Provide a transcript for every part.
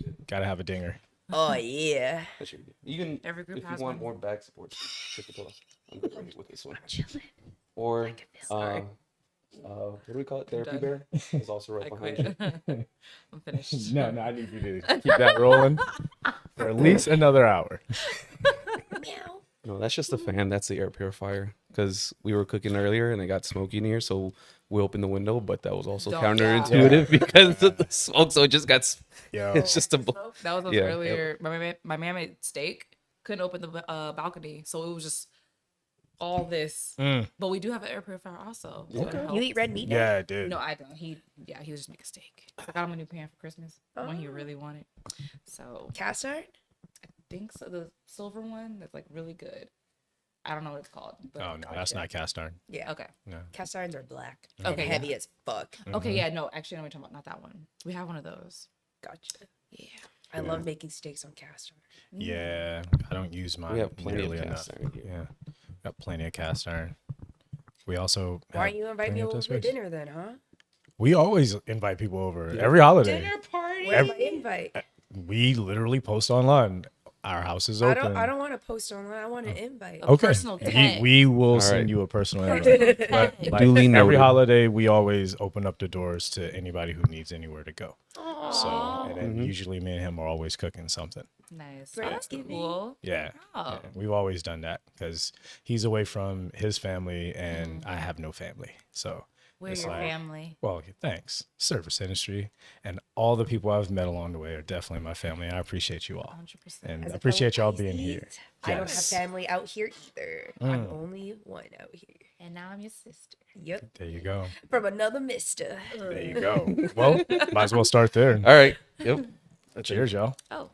Yeah, gotta have a dinger. Oh yeah. That should be good. You can, Every group if you has want one. more back support, take the pillow. I'm good with this one. Chilling. Or, Sorry. what do we call it? Therapy done. bear is also right I behind quit. you. I'm finished. No, I need you to keep that rolling for at least another hour. Meow. No, that's just a fan. That's the air purifier. Because we were cooking earlier and it got smoky in here, so we opened the window, but that was also counterintuitive because of the smoke. So it just got. Yo, It's just a. That was us Yeah. earlier. My man made steak. Couldn't open the balcony, so it was just all this. But we do have an air purifier also. So it You eat helps. red meat now? yeah, dude. No, I don't. He was just making steak. I got him a new pan for Christmas. The one he really wanted. So Cast iron? I think so. The silver one that's like really good. I don't know what it's called. But Oh no, that's not cast iron. Yeah. Okay. No. Cast irons are black. Okay, And heavy as fuck. Okay. Yeah. No. Actually, no. We're talking about not that one. We have one of those. Gotcha. Yeah. I love making steaks on cast iron. Yeah, I don't use mine. We have plenty of nearly cast enough. iron here. Yeah, got plenty of cast iron. We also. Why have don't you invite me plenty of over for space. dinner then, huh? We always invite people over every holiday. Dinner party. Where's my invite? We literally post online. Our house is I open. don't want to post online. I want an invite. Okay. personal We, tag. we will All send right. you a personal invite. But like, Duly every noted. holiday, we always open up the doors to anybody who needs anywhere to go. So, and then usually me and him are always cooking something. Nice. Great. That's cool. Yeah. Oh. Yeah. We've always done that because he's away from his family and I have no family. So We're it's your like, family. well, thanks. Service industry and all the people I've met along the way are definitely my family. And I appreciate you all. 100%. And As I a appreciate fellow y'all being here. Pisces, I don't have Yes. family out here either. I'm only one out here. And now I'm your sister. Yep. There you go. From another mister. There you go. Well, might as well start there. All right. Yep. Cheers, y'all. Oh.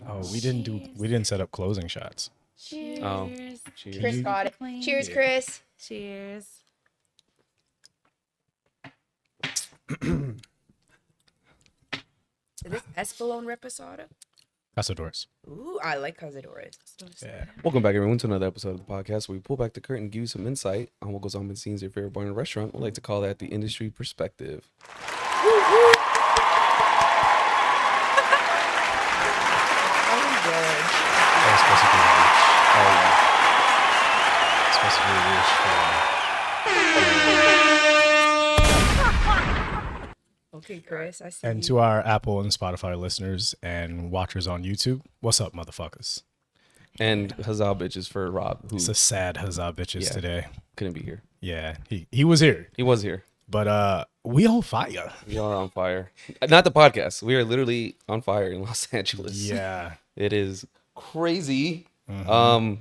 Oh, we didn't set up closing shots. Cheers. Oh. Cheers. Chris got it. Clean. Cheers, Chris. Cheers. Is this Espolón Reposado? Casadores. Ooh, I like Cazadores. Yeah. Welcome back, everyone, to another episode of the podcast where we pull back the curtain and give you some insight on what goes on behind the scenes at your favorite bar and restaurant. We like to call that the industry perspective. That was supposed to be rich. Oh, yeah. Supposed to be rich. Okay, Chris, I see. And to our Apple and Spotify listeners and watchers on YouTube, what's up, motherfuckers? And huzzah bitches for Rob, who It's a sad huzzah bitches Yeah. today. couldn't be here. Yeah, he was here, He was here. but we on fire. We are on fire. Not the podcast. We are literally on fire in Los Angeles. Yeah. It is crazy. Mm-hmm.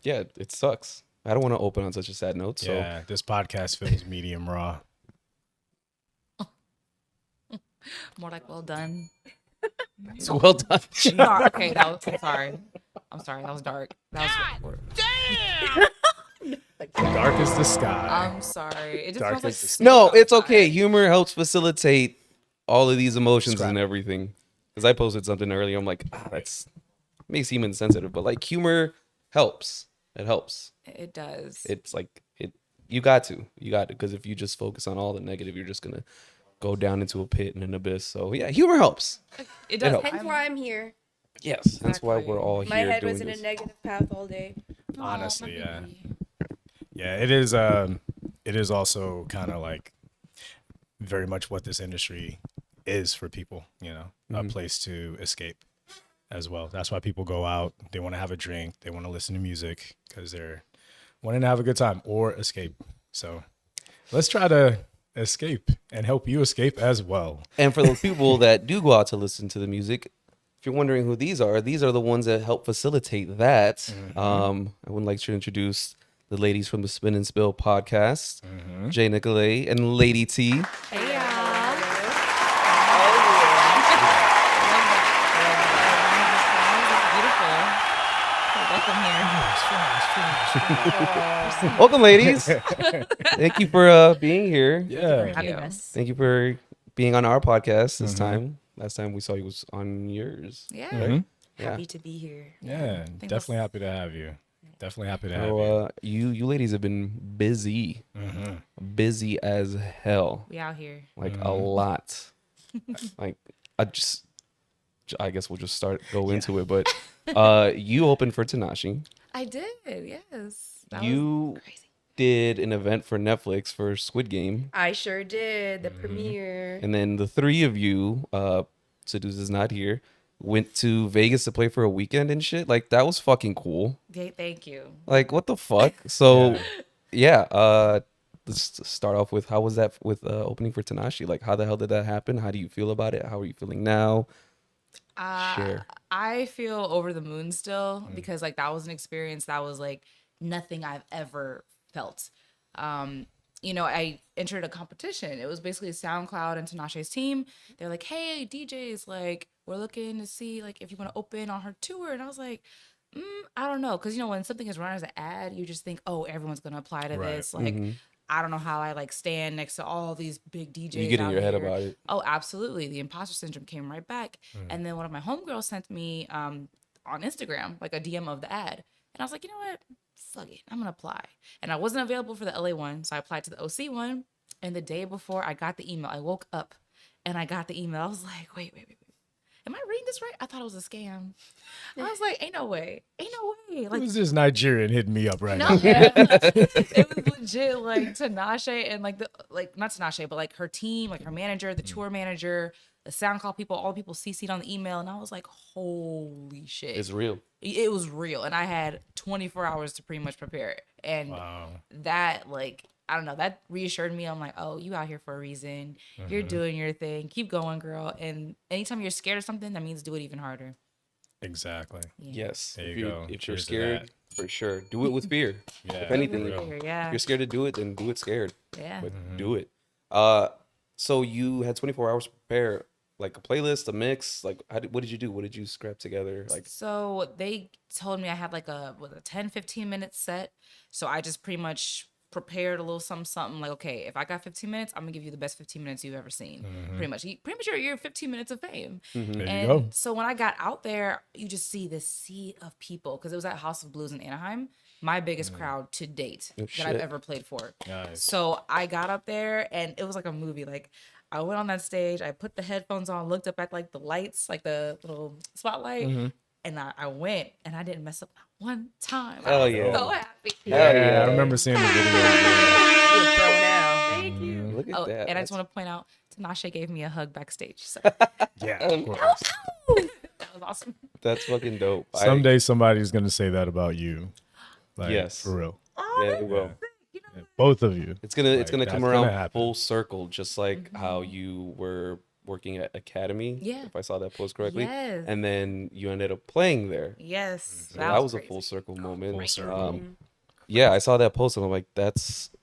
Yeah, it sucks. I don't want to open on such a sad note. So Yeah, this podcast feels medium raw. More like well done. it's well done. No, okay, that was. I'm sorry. That was dark. That was. Dark as the sky. I'm sorry. It just Dark smells like as the smoke No, it's outside. okay. Humor helps facilitate all of these emotions Scrap and it. everything. Because I posted something earlier. I'm like, that's makes him insensitive, but like humor helps. It helps. It does. It's like it. You got to. Because if you just focus on all the negative, you're just gonna go down into a pit and an abyss. So yeah, humor helps. It does. helps. Hence why I'm here. Yes, that's why Exactly. we're all here My head doing was in this. a negative path all day. Honestly, yeah. baby. Yeah, it is. It is also kind of like very much what this industry is for people. You know, a place to escape as well. That's why people go out. They want to have a drink. They want to listen to music because they're wanting to have a good time or escape. So let's try to escape and help you escape as well. And for those people that do go out to listen to the music, if you're wondering who these are the ones that help facilitate that. I would like to introduce the ladies from the Spin and Spill podcast, Jay Nicolay and Lady T. Hey y'all. Beautiful. Welcome, ladies. Thank you for being here. Yeah. Thank you. Thank you for being on our podcast this time. Last time we saw you was on yours. Yeah. Happy to be here. Yeah. Definitely happy to have you. Definitely happy to have you. So you ladies have been busy, busy as hell, We out here. like a lot. Like I guess we'll just go into it. But you opened for Tanashi. I did, yes. That You was crazy. did an event for Netflix for Squid Game, I sure did. The premiere. and then the three of you, Seduce is not here, went to Vegas to play for a weekend and shit. Like that was fucking cool. Thank you. Like what the fuck? So Yeah. yeah, let's start off with how was that with opening for Tanashi? Like how the hell did that happen? How do you feel about it? How are you feeling now? Share. I feel over the moon still because like that was an experience that was like nothing I've ever felt. I entered a competition. It was basically SoundCloud and Tinashe's team. They're like, "Hey, DJs, like we're looking to see like if you want to open on her tour." And I was like, I don't know, because when something is run as an ad, you just think, "Oh, everyone's gonna apply to Right. this." Like, I don't know how I like stand next to all these big DJs. You get in out your head here. about it. Oh, absolutely. The imposter syndrome came right back. And then one of my homegirls sent me on Instagram like a DM of the ad, and I was like, you know what? Fuck it, I'm gonna apply. And I wasn't available for the LA one, so I applied to the OC one. And the day before I got the email, I woke up and I got the email. I was like, wait. Am I reading this right? I thought it was a scam. I was like, ain't no way. It Like, was this Nigerian hitting me up right no, now. it was legit like Tinashe and like not Tinashe, but like her team, like her manager, the tour manager, the SoundCloud people, all the people CC'd on the email, and I was like, holy shit, It's real. it was real, and I had 24 hours to pretty much prepare it, and Wow. that like. I don't know. That reassured me. I'm like, oh, you out here for a reason. You're doing your thing. Keep going, girl. And anytime you're scared of something, that means do it even harder. Exactly. Yeah. Yes. There If you you go. if you're Cheers to scared, for sure, do it with fear. Yeah. If anything, for real. if Yeah. you're scared to do it, then do it scared. Yeah. But do it. So you had 24 hours to prepare, like a playlist, a mix. Like, what did you do? What did you scrap together? Like, So they told me I had like a 10, 15 minute set. So I just pretty much prepared a little something. Like, okay, if I got 15 minutes, I'm gonna give you the best 15 minutes you've ever seen. Pretty much your 15 minutes of fame. There you And go. so when I got out there, you just see this sea of people because it was at House of Blues in Anaheim, my biggest crowd to date that I've shit. ever played for. Nice. So I got up there and it was like a movie. Like I went on that stage, I put the headphones on, looked up at like the lights, like the little spotlight, and I went and I didn't mess up not one time. Hell I was yeah. so happy. Hell Yeah, yeah. I remember seeing the video. You're thrown out. Thank you. look at Oh, that. and I just want to point out, Tinashe gave me a hug backstage. So Yeah, of course. that was awesome. That's fucking dope. Someday somebody's gonna say that about you. Like, Yes. for real. Yeah, it will. Both of you. It's gonna Like, come that's around gonna happen. full circle, just like how you were working at Academy. Yeah. If I saw that post correctly. Yes. And then you ended up playing there. Yes. So that was a crazy. full circle moment. Full circle. Yeah, I saw that post and I'm like, that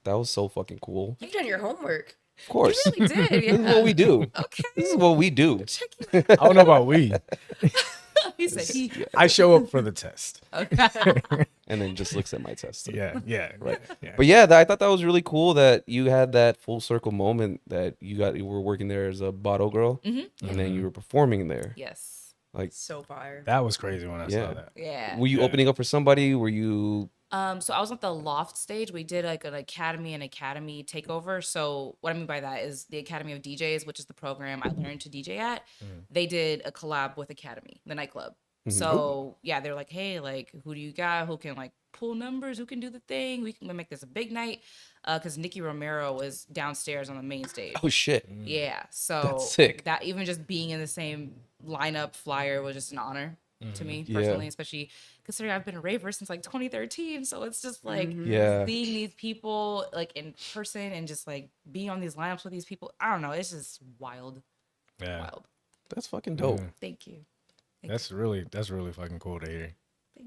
was so fucking cool. You've done your homework. Of course. You really did. Yeah. This is what we do. Okay. This is what we do. I don't know about we. He said he. I show up for the test. And then just looks at my test. Yeah, right. Yeah. But yeah, I thought that was really cool that you had that full circle moment that you were working there as a bottle girl, and then you were performing there. Yes. Like, So fire. That was crazy when I Yeah. saw that. Yeah. were you opening up for somebody? Were you? So I was at the Loft stage. We did like an academy takeover. So what I mean by that is the Academy of DJs, which is the program I learned to DJ at. They did a collab with Academy, the nightclub. So yeah, they're like, hey, like, who do you got? Who can like pull numbers? Who can do the thing? We can make this a big night. Because Nicky Romero was downstairs on the main stage. Oh shit! Yeah. So That's sick. that even just being in the same lineup flyer was just an honor to me Yeah. personally, especially considering I've been a raver since like 2013. So it's just like Yeah. seeing these people like in person and just like being on these lineups with these people. I don't know. It's just wild. Yeah. Wild. That's fucking dope. Thank you. That's really fucking cool to hear.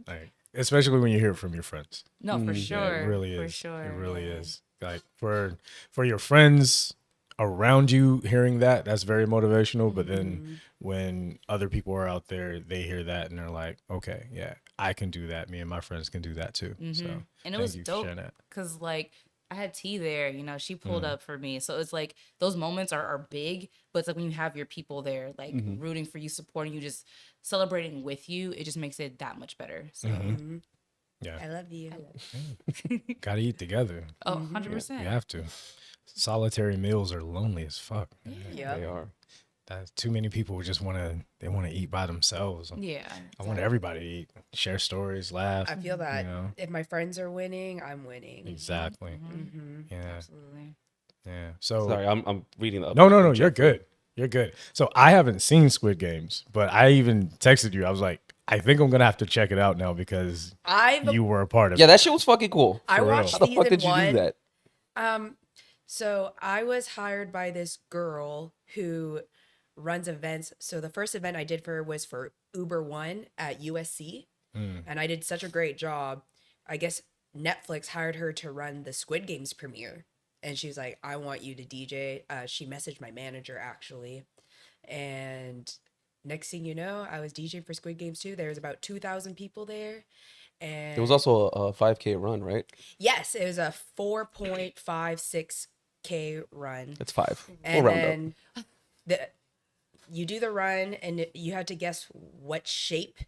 Like, especially when you hear it from your friends. No, for Yeah, sure. it really For is. sure. It really yeah. is. Like for your friends around you hearing that, that's very motivational. But then when other people are out there, they hear that and they're like, okay, yeah, I can do that. Me and my friends can do that too. So And it thank was you for dope sharing that. because like I had T there, you know, she pulled up for me. So it's like those moments are big, but it's like when you have your people there, like rooting for you, supporting you, just celebrating with you, it just makes it that much better. So, Yeah. I love you. Gotta eat together. oh, You 100%. have to. Solitary meals are lonely as fuck. Yeah. They are. too many people just want to eat by themselves. Yeah. I want everybody to eat, share stories, laugh. I feel that You know? if my friends are winning, I'm winning. Exactly. Yeah. Absolutely. Yeah. So Sorry, I'm reading the. no, update. you're good. You're good. So I haven't seen Squid Games, but I even texted you. I was like, I think I'm gonna have to check it out now because you were a part of Yeah, it. that shit was fucking cool. I For real. watched How the fuck season did you one. do that? So I was hired by this girl who runs events. So the first event I did for her was for Uber One at USC, and I did such a great job. I guess Netflix hired her to run the Squid Games premiere, and she was like, "I want you to DJ." She messaged my manager actually, and next thing you know, I was DJing for Squid Games too. There was about 2,000 people there, and It was also a 5K run, right? yes, it was a 4.56K run. It's 5. And we'll round then you do the run and you had to guess what shape.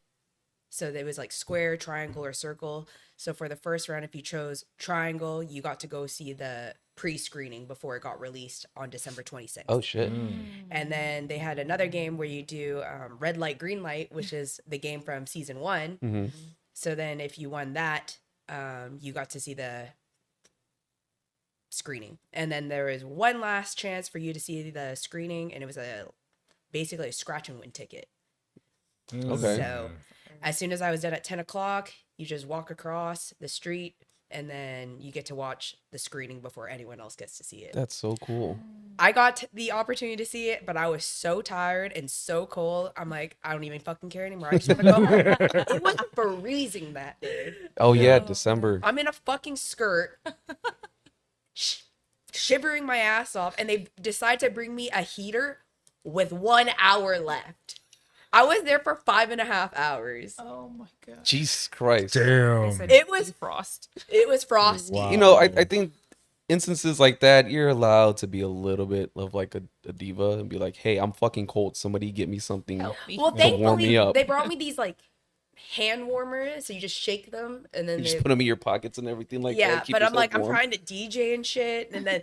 So there was like square, triangle, or circle. So for the first round, if you chose triangle, you got to go see the pre-screening before it got released on December 26th. up. Oh shit. And then they had another game where you do red light, green light, which is the game from season 1. Mm-hmm. So then if you won that, you got to see the screening. And then there was one last chance for you to see the screening, and it was basically a scratch and win ticket. Okay. So as soon as I was done at 10 o'clock, you just walk across the street, and then you get to watch the screening before anyone else gets to see it. That's so cool. I got the opportunity to see it, but I was so tired and so cold. I'm like, I don't even fucking care anymore. I just want to go home. It was freezing that day. Oh yeah, December. I'm in a fucking skirt, shivering my ass off, and they decide to bring me a heater with 1 hour left. I was there for 5.5 hours. Oh my god. Jesus Christ. Damn. It was frost. It was frosty. Wow. You know, I think instances like that, you're allowed to be a little bit of like a diva and be like, hey, I'm fucking cold. Somebody get me something. Help me. Well, To warm me thankfully, up. they brought me these like hand warmers, so you just shake them, and then You they, just put them in your pockets and everything like yeah. that. Keep But I'm yourself like, I'm warm. trying to DJ and shit, and then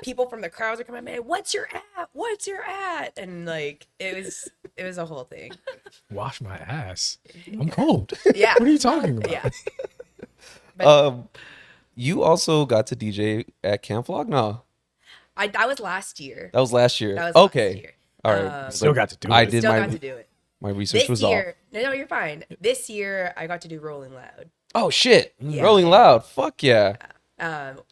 people from the crowds are coming, man, what's your at? What's your at? And like, it was a whole thing. Wash my ass. I'm cold. Yeah. What are you talking about? Yeah. You also got to DJ at Camp Vlog? No, That was last year. that was last year. That was last okay. year. All right. Still got to do I it. did Still my got to do it. my research This was year, no, you're fine. This year, I got to do Rolling Loud. off. Oh shit. Yeah. Rolling Loud. Fuck yeah.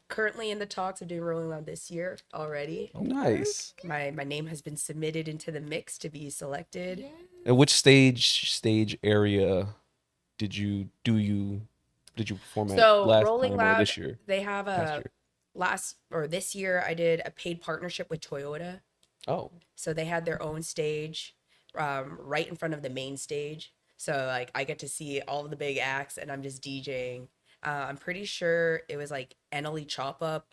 Currently in the talks of doing Rolling Loud this year already. Nice. My name has been submitted into the mix to be selected. And which stage area did you perform at So last Rolling time or Loud, this year? they have Past year. this year I did a paid partnership with Toyota. Oh. So they had their own stage right in front of the main stage. So like I get to see all of the big acts and I'm just DJing. I'm pretty sure it was like Enely Chop Up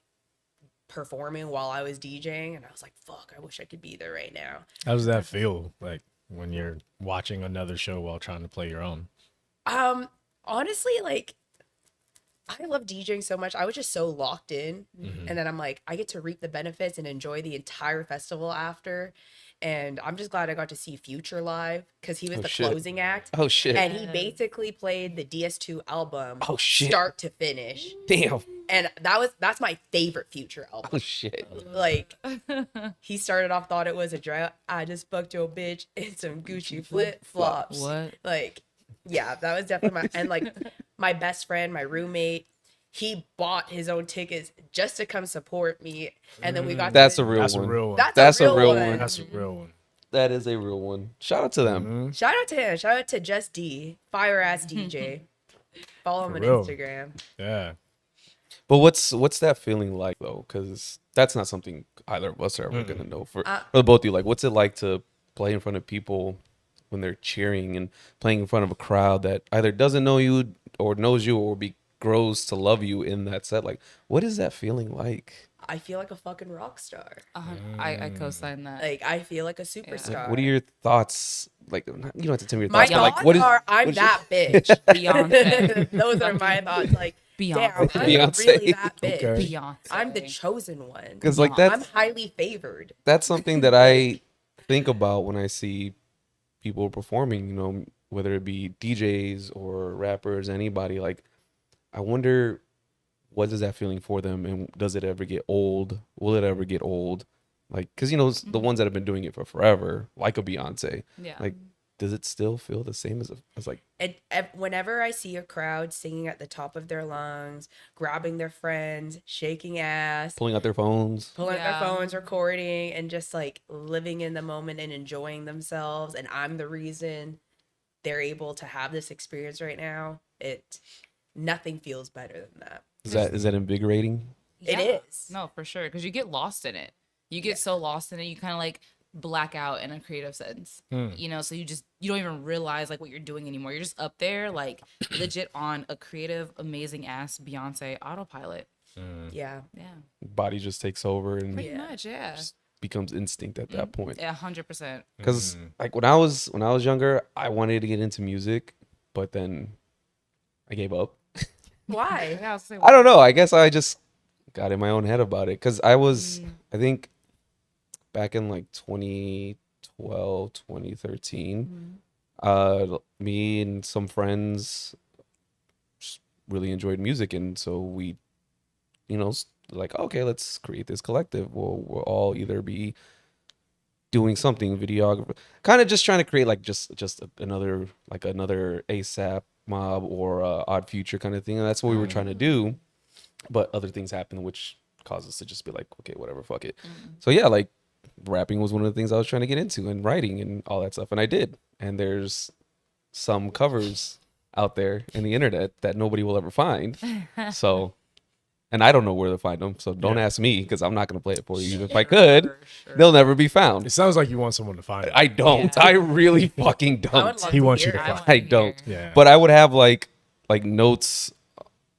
performing while I was DJing, and I was like, fuck, I wish I could be there right now. How does that feel like when you're watching another show while trying to play your own? Honestly, like I love DJing so much. I was just so locked in. And then I'm like, I get to reap the benefits and enjoy the entire festival after. And I'm just glad I got to see Future live because he was the shit. closing act. Oh shit. And he basically played the DS2 album Oh, shit. start to finish. Damn. And that's my favorite Future album. Oh shit. Like he started off thought it was a drought. I just fucked your bitch in some Gucci flip flops. What? Like, yeah, that was definitely and like my best friend, my roommate, he bought his own tickets just to come support me. And then we got That's to, a real That's one. a real one. That's a real one. That's a real one. That is a real one. Shout out to them. Shout out to him. Shout out to Just D, fire ass DJ. Follow him For on real. Instagram. Yeah. But what's that feeling like though? Because that's not something either of us are ever gonna know. For the both of you, like, what's it like to play in front of people when they're cheering and playing in front of a crowd that either doesn't know you or knows you or grows to love you in that set? Like, what is that feeling like? I feel like a fucking rock star. I co-sign that. Like I feel like a superstar. What are your thoughts? Like, you don't have to tell me your my thoughts. But thoughts like, what is? are I'm what is that bitch. Beyonce. Those are my thoughts. Like, Beyonce. damn, I'm Beyonce. really that bitch. Okay. Beyonce. I'm the chosen one. Because like I'm that's highly favored. something that I think about when I see people performing, whether it be DJs or rappers, anybody, like, I wonder what is that feeling for them, and does it ever get old? Will it ever get old? Like, because, the ones that have been doing it for forever, like a Beyonce, Yeah. like, does it still feel the same as like, Whenever I see a crowd singing at the top of their lungs, grabbing their friends, shaking ass, pulling out their phones? pulling out their Yeah. phones, recording, and just like living in the moment and enjoying themselves, and I'm the reason they're able to have this experience right now, nothing feels better than that. Is that invigorating? It is. No, for sure. Because you get lost in it. You get so lost in it, you kind of like black out in a creative sense. So you don't even realize like what you're doing anymore. You're just up there, like legit on a creative, amazing ass Beyonce autopilot. Yeah. Yeah. Body just takes over and Pretty much, yeah. just becomes instinct at that point. Yeah, 100%. Because like when I was younger, I wanted to get into music, but then I gave up. Why? Yeah, I was saying, I don't know. I guess I just got in my own head about it. Because I was, I think, back in like 2012, 2013, me and some friends just really enjoyed music. And so we, like, okay, let's create this collective. We'll all either be doing something, videographer, kind of just trying to create like just another ASAP Mob or Odd Future kind of thing. And that's what we were trying to do. But other things happened, which caused us to just be like, okay, whatever, fuck it. So yeah, like rapping was one of the things I was trying to get into, and writing and all that stuff. And I did. And there's some covers out there in the internet that nobody will ever find. So, and I don't know where to find them. So don't ask me, because I'm not going to play it for you. Even if I could, Sure. they'll never be found. It sounds like you want someone to find it. I don't. Yeah. I really fucking I would don't. love He to wants hear you to it. find I don't. Yeah. But I would have like notes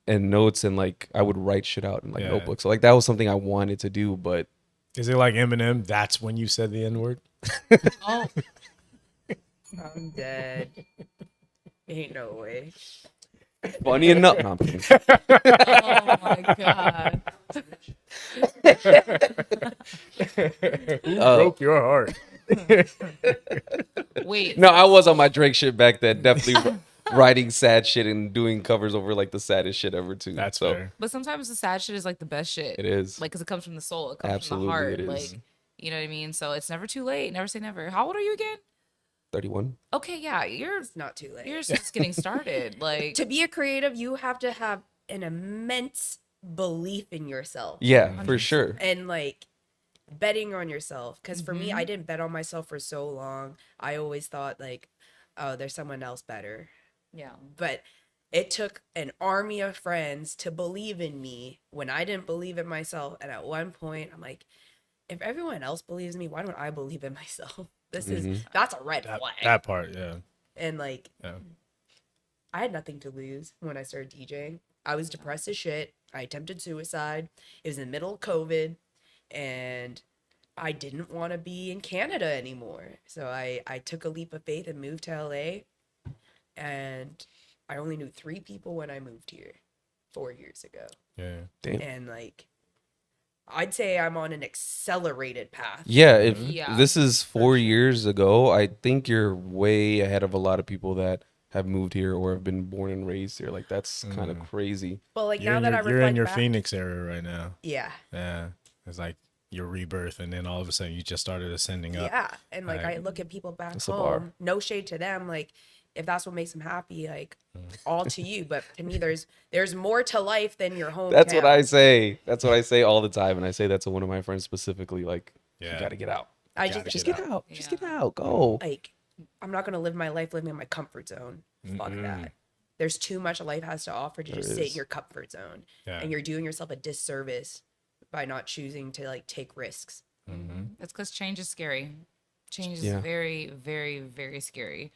and like I would write shit out in like Yeah. notebooks. So like that was something I wanted to do, but Is it like Eminem? That's when you said the N word? Oh, I'm dead. Ain't no way. funny enough. No, I'm kidding. oh my God. Who broke your heart? Wait. No, I was on my Drake shit back then. Definitely writing sad shit and doing covers over like the saddest shit ever too. That's so fair. But sometimes the sad shit is like the best shit. it is. Like, because it comes from the soul. It comes Absolutely, from the heart. it is. Like, you know what I mean? So it's never too late. Never say never. How old are you again? 31. Okay, yeah. You're It's not too late. just getting started. Like, To be a creative, you have to have an immense belief in yourself. Yeah, for sure. And like betting on yourself. Because for me, I didn't bet on myself for so long. I always thought like, oh, there's someone else better. yeah. But it took an army of friends to believe in me when I didn't believe in myself. And at one point, I'm like, if everyone else believes in me, why don't I believe in myself? That's a red flag. That part, yeah. And like, Yeah. I had nothing to lose when I started DJing. I was depressed as shit. I attempted suicide. It was in the middle of COVID, and I didn't want to be in Canada anymore. So I took a leap of faith and moved to LA. And I only knew 3 people when I moved here 4 years ago. Yeah. Damn. And like, I'd say I'm on an accelerated path. Yeah, if Yeah. this is 4 years ago, I think you're way ahead of a lot of people that have moved here or have been born and raised here. Like that's kind of crazy. But like You're now in that your, I reflect you're in your back, Phoenix era right now. yeah. Yeah. It's like your rebirth, and then all of a sudden you just started ascending up. Yeah, and like Right. I look at people back That's a bar. home. No shade to them. Like, if that's what makes them happy, like all to you. But to me, there's more to life than your home. That's what I say. That's what I say all the time, and I say that to one of my friends specifically. Like, Yeah. you got to get out. I Gotta just Just Get get out. out. Just Yeah. get out. Go. like I'm not gonna live my life living in my comfort zone. Fuck that. There's too much life has to offer to just sit in is. your comfort zone, Yeah. and you're doing yourself a disservice by not choosing to like take risks. That's because change is scary. Change is Yeah. very, very, very scary.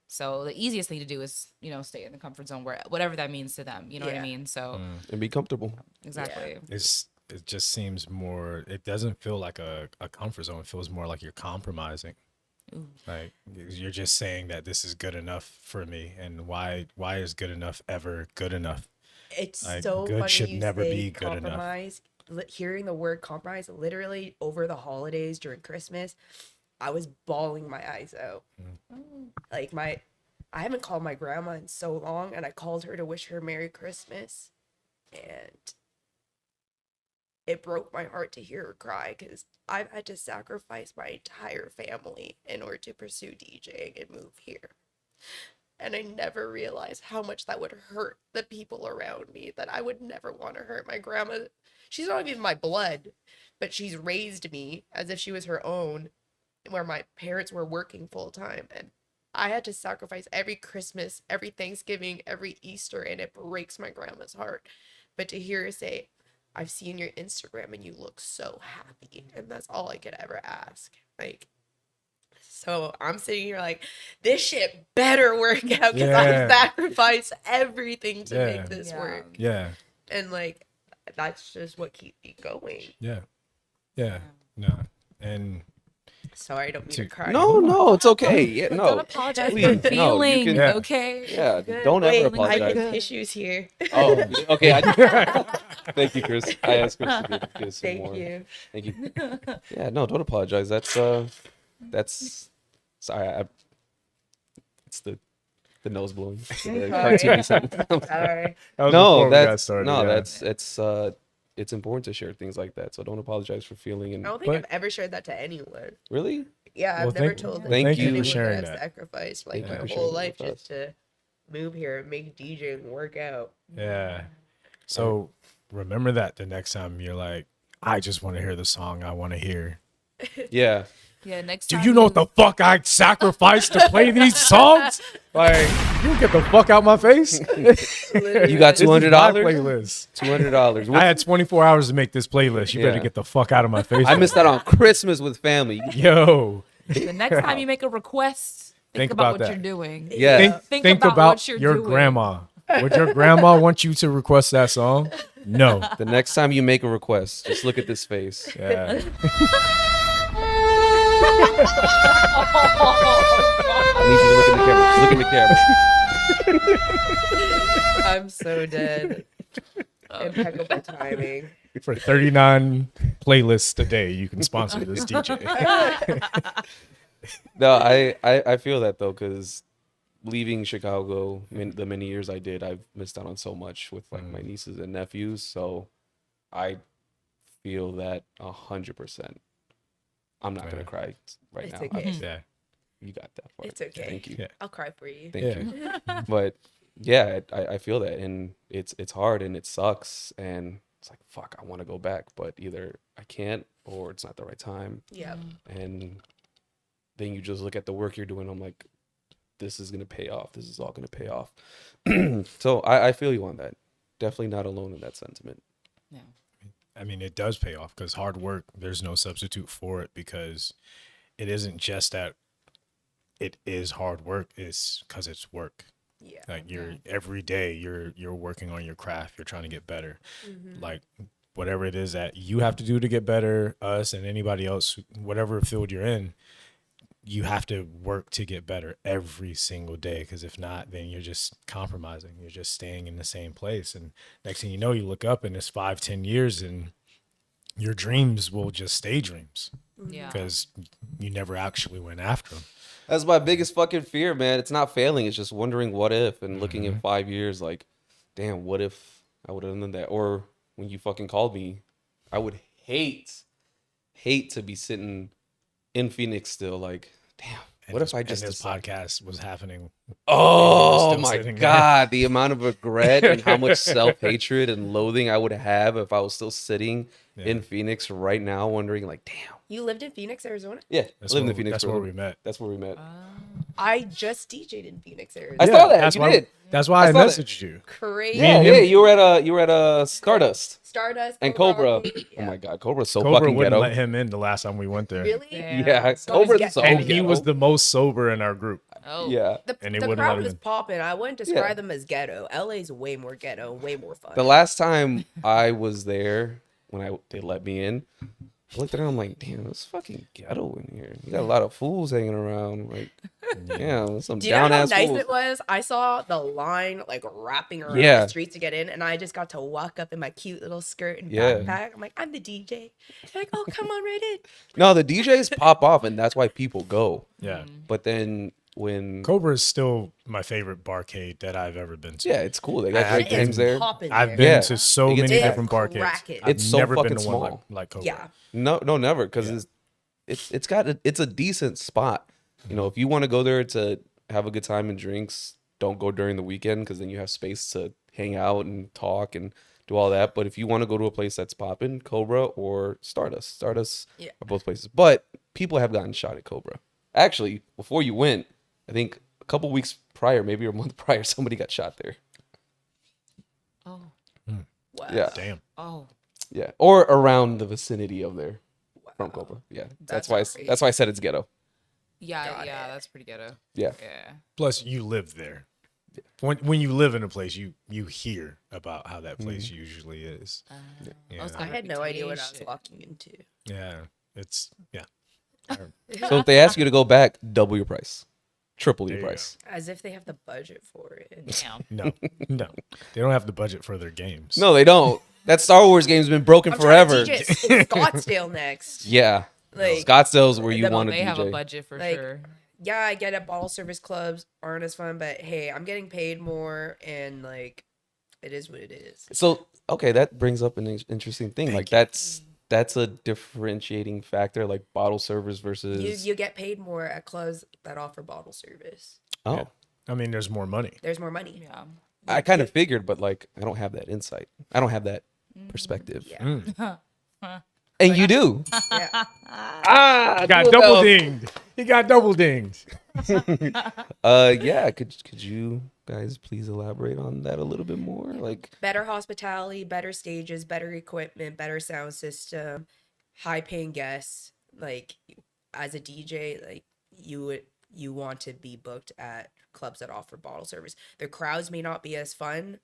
So the easiest thing to do is, stay in the comfort zone, where whatever that means to them. You know what I Yeah. mean? So And be comfortable. exactly. It just seems more, it doesn't feel like a comfort zone. It feels more like you're compromising. Like you're just saying that this is good enough for me, and why is good enough ever good enough? It's Like, so good funny should you never say be good enough. compromise. Hearing the word compromise, literally over the holidays during Christmas, I was bawling my eyes out. Like I haven't called my grandma in so long, and I called her to wish her Merry Christmas, and it broke my heart to hear her cry because I've had to sacrifice my entire family in order to pursue DJing and move here. And I never realized how much that would hurt the people around me, that I would never want to hurt my grandma. She's not even my blood, but she's raised me as if she was her own, where my parents were working full time. And I had to sacrifice every Christmas, every Thanksgiving, every Easter, and it breaks my grandma's heart. But to hear her say, I've seen your Instagram and you look so happy. And that's all I could ever ask. Like, so I'm sitting here like, this shit better work out because Yeah. I sacrificed everything to Yeah. make this Yeah. work. Yeah. And like, that's just what keeps me going. Yeah. Yeah. No. And Sorry, I don't mean to cry. No, it's okay. Yeah, Don't no. apologize Please, for no, you feeling, can- Yeah. okay? Yeah, Good. don't Wait, ever I apologize. have tissues here. Oh, okay. Thank you, Chris. I asked Chris to get some Thank more. you. Thank you. Yeah, no, don't apologize. That's sorry. It's the nose blowing. The Sorry. cartoony sound. Sorry. that was No, before we got that's started, no, yeah. it's important to share things like that. So don't apologize for feeling I and don't think But- I've ever shared that to anyone. really. Yeah, Well, I've never thank- told thank you for anyone sharing that I've that. sacrificed like Thank you my for whole sharing that life with just to move here and make DJing work out. Yeah. So remember that the next time you're like, I just want to hear the song I want to hear. Yeah. Yeah, next Do time you know what the fuck I sacrificed to play these songs? Like, you get the fuck out my face. You got This is my $200. playlist. $200. I had 24 hours to make this playlist. You better Yeah. get the fuck out of my face. I missed out on Christmas with family. Yo. The next time you make a request, think, Think about about what that. you're doing. Yeah. Think Think about, about what you're your doing. grandma. Would your grandma want you to request that song? No. The next time you make a request, just look at this face. Yeah. I need you to look in the camera. Just look in the camera. I'm so dead. Impeccable timing. For 39 playlists a day, you can sponsor this DJ. No, I feel that though, because leaving Chicago, the many years I did, I've missed out on so much with like my nieces and nephews. So I feel that 100%. I'm not gonna cry right It's now. okay. Yeah. You got that part. It's okay. Thank you. Yeah. I'll cry for you. Thank Yeah. you. But yeah, I feel that, and it's hard and it sucks, and it's like fuck, I want to go back, but either I can't or it's not the right time, Yeah. and then you just look at the work you're doing. I'm like, this is gonna pay off. This is all gonna pay off. So I feel you on that. Definitely not alone in that sentiment. Yeah. I mean, it does pay off because hard work, there's no substitute for it, because it isn't just that it is hard work, it's because it's work. Yeah. Like every day you're working on your craft, you're trying to get better. Like whatever it is that you have to do to get better, us and anybody else, whatever field you're in, you have to work to get better every single day, because if not, then you're just compromising. You're just staying in the same place, and next thing you know, you look up and it's 5-10 years and your dreams will just stay dreams Yeah. because you never actually went after them. That's my biggest fucking fear, man. It's not failing. It's just wondering what if, and looking in 5 years, like, damn, what if I would have done that? Or when you fucking called me, I would hate to be sitting in Phoenix still. Like, damn, what if I just this decided- podcast was happening? Oh still my sitting there. God, the amount of regret and how much self-hatred and loathing I would have if I was still sitting in Phoenix right now, wondering like, damn. You lived in Phoenix, Arizona? Yeah, That's I lived where, in Phoenix. that's for a where little- we met. That's where we met. I just DJ'd in Phoenix, Arizona. I saw that. That's You why. did. That's why I saw that. messaged you. Crazy. Yeah, him- yeah. You were at a Stardust Stardust and Cobra. Rocky, Oh my God, Cobra's so Cobra fucking wouldn't ghetto. let him in the last time we went there. Really? Damn. Yeah, So Cobra's he's so And ghetto. he was the most sober in our group. Oh. Yeah. The, And he the wouldn't let crowd him was in. popping. I wouldn't describe them as ghetto. LA's way more ghetto, way more fun. The last time I was there, when they let me in, I looked at him. I'm like, damn, it's fucking ghetto in here. You got a lot of fools hanging around. Like, Yeah, some Do you know down how ass nice fools. it was? I saw the line like wrapping around Yeah. the streets to get in, and I just got to walk up in my cute little skirt and Yeah. backpack. I'm like, I'm the DJ. They're like, oh, come on right in. No, the DJs pop off, and that's why people go. Yeah. But then when Cobra is still my favorite barcade that I've ever been to. yeah, it's cool. They got I- great I've games been- there. Popping I've there. been Yeah. to so It gets many packed. different barcades. Cracking. I've It's so never been fucking to one small. like Cobra. Yeah. No, never, because Yeah. it's a decent spot. You know, if you want to go there to have a good time and drinks, don't go during the weekend because then you have space to hang out and talk and do all that. But if you want to go to a place that's popping, Cobra or Stardust Yeah. are both places. But people have gotten shot at Cobra. Actually, before you went, I think a couple weeks prior, maybe a month prior, somebody got shot there. Oh, Wow. Yeah. Damn. oh, Yeah, or around the vicinity of there from Cobra. Yeah, That's that's crazy. why I said it's ghetto. yeah, Got yeah. it. That's pretty ghetto. Yeah. Yeah. Plus, you live there. When you live in a place, you hear about how that place usually is. Yeah. Oh, it's I got had no idea what I was reputation. walking into. Yeah, it's yeah. So if they ask you to go back, double your price, triple your There you price. As if they have the budget for it. Damn. No, they don't have the budget for their games. No, they don't. That Star Wars game's been broken I'm trying forever. to DJ in Scottsdale next. Yeah, Like, Scottsdale's where you the- want to They have a DJ. budget for Like, sure. yeah, I get it. Bottle service clubs aren't as fun, but hey, I'm getting paid more, and like, it is what it is. So okay, that brings up an interesting thing. Like that's a differentiating factor, like bottle servers versus You get paid more at clubs that offer bottle service. oh. Yeah. I mean, there's more money. There's more money. Yeah. I kind of figured, but like I don't have that insight. I don't have that perspective. Yeah. And you do. Yeah. Ah, He got double dinged. He got double dinged. Yeah, could you guys please elaborate on that a little bit more? Like Better hospitality, better stages, better equipment, better sound system, high paying guests. Like, as a DJ, like, you want to be booked at clubs that offer bottle service. The crowds may not be as fun.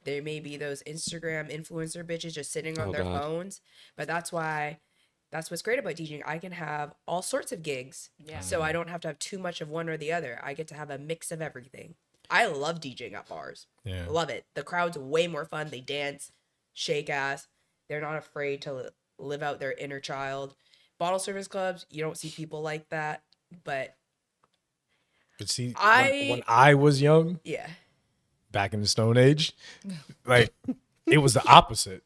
There may be those Instagram influencer bitches just sitting on Oh, their God. phones, but that's what's great about DJing. I can have all sorts of gigs. Yeah. So I don't have to have too much of one or the other. I get to have a mix of everything. I love DJing at bars. Yeah. Love it. The crowd's way more fun. They dance, shake ass. They're not afraid to live out their inner child. Bottle service clubs, you don't see people like that. But But see, I- when I was young, yeah. back in the Stone Age, like it was the opposite.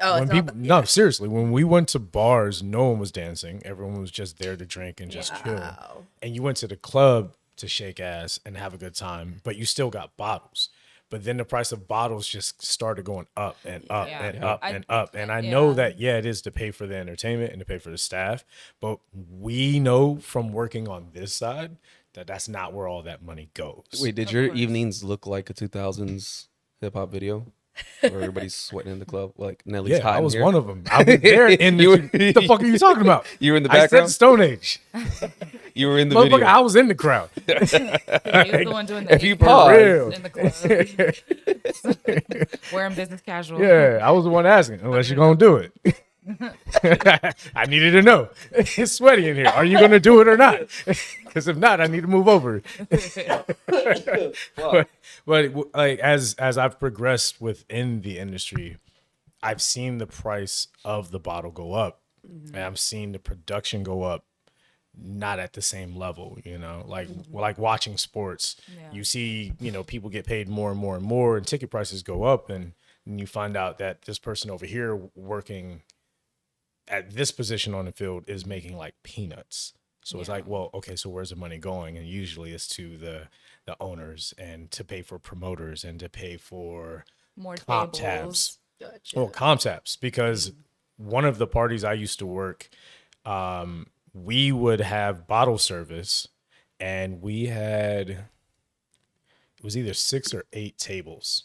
Oh, When it's people, not, no, seriously, when we went to bars, no one was dancing. Everyone was just there to drink and just chill. Wow. And you went to the club to shake ass and have a good time, but you still got bottles. But then the price of bottles just started going up and up Yeah. and Yeah. up I- and up. And I know yeah. that, yeah, it is to pay for the entertainment and to pay for the staff. But we know from working on this side that that's not where all that money goes. wait, did your evenings look like a 2000s hip hop video? Where everybody's sweating in the club, like Nelly's Yeah, hot I in was here? one of them. I was there in the. You were- the fuck are you talking about? You were in the I said background. Stone Age. You were in the Motherfucker, video. I was in the crowd. He was the one doing the If you apron pause. real. in the club, wearing business casual. Yeah, I was the one asking, unless you're going to do it. I needed to know. It's sweaty in here. Are you going to do it or not? Because if not, I need to move over. but like as I've progressed within the industry, I've seen the price of the bottle go up, and I've seen the production go up. Not at the same level, like watching sports. Yeah. You see, people get paid more and more and more, and ticket prices go up, and you find out that this person over here working at this position on the field is making like peanuts. So it's like, well, okay, so where's the money going? And usually it's to the owners and to pay for promoters and to pay for More comp tables. tabs. Gotcha. Well, comp tabs, because one of the parties I used to work, we would have bottle service, and we had, it was either 6 or 8 tables,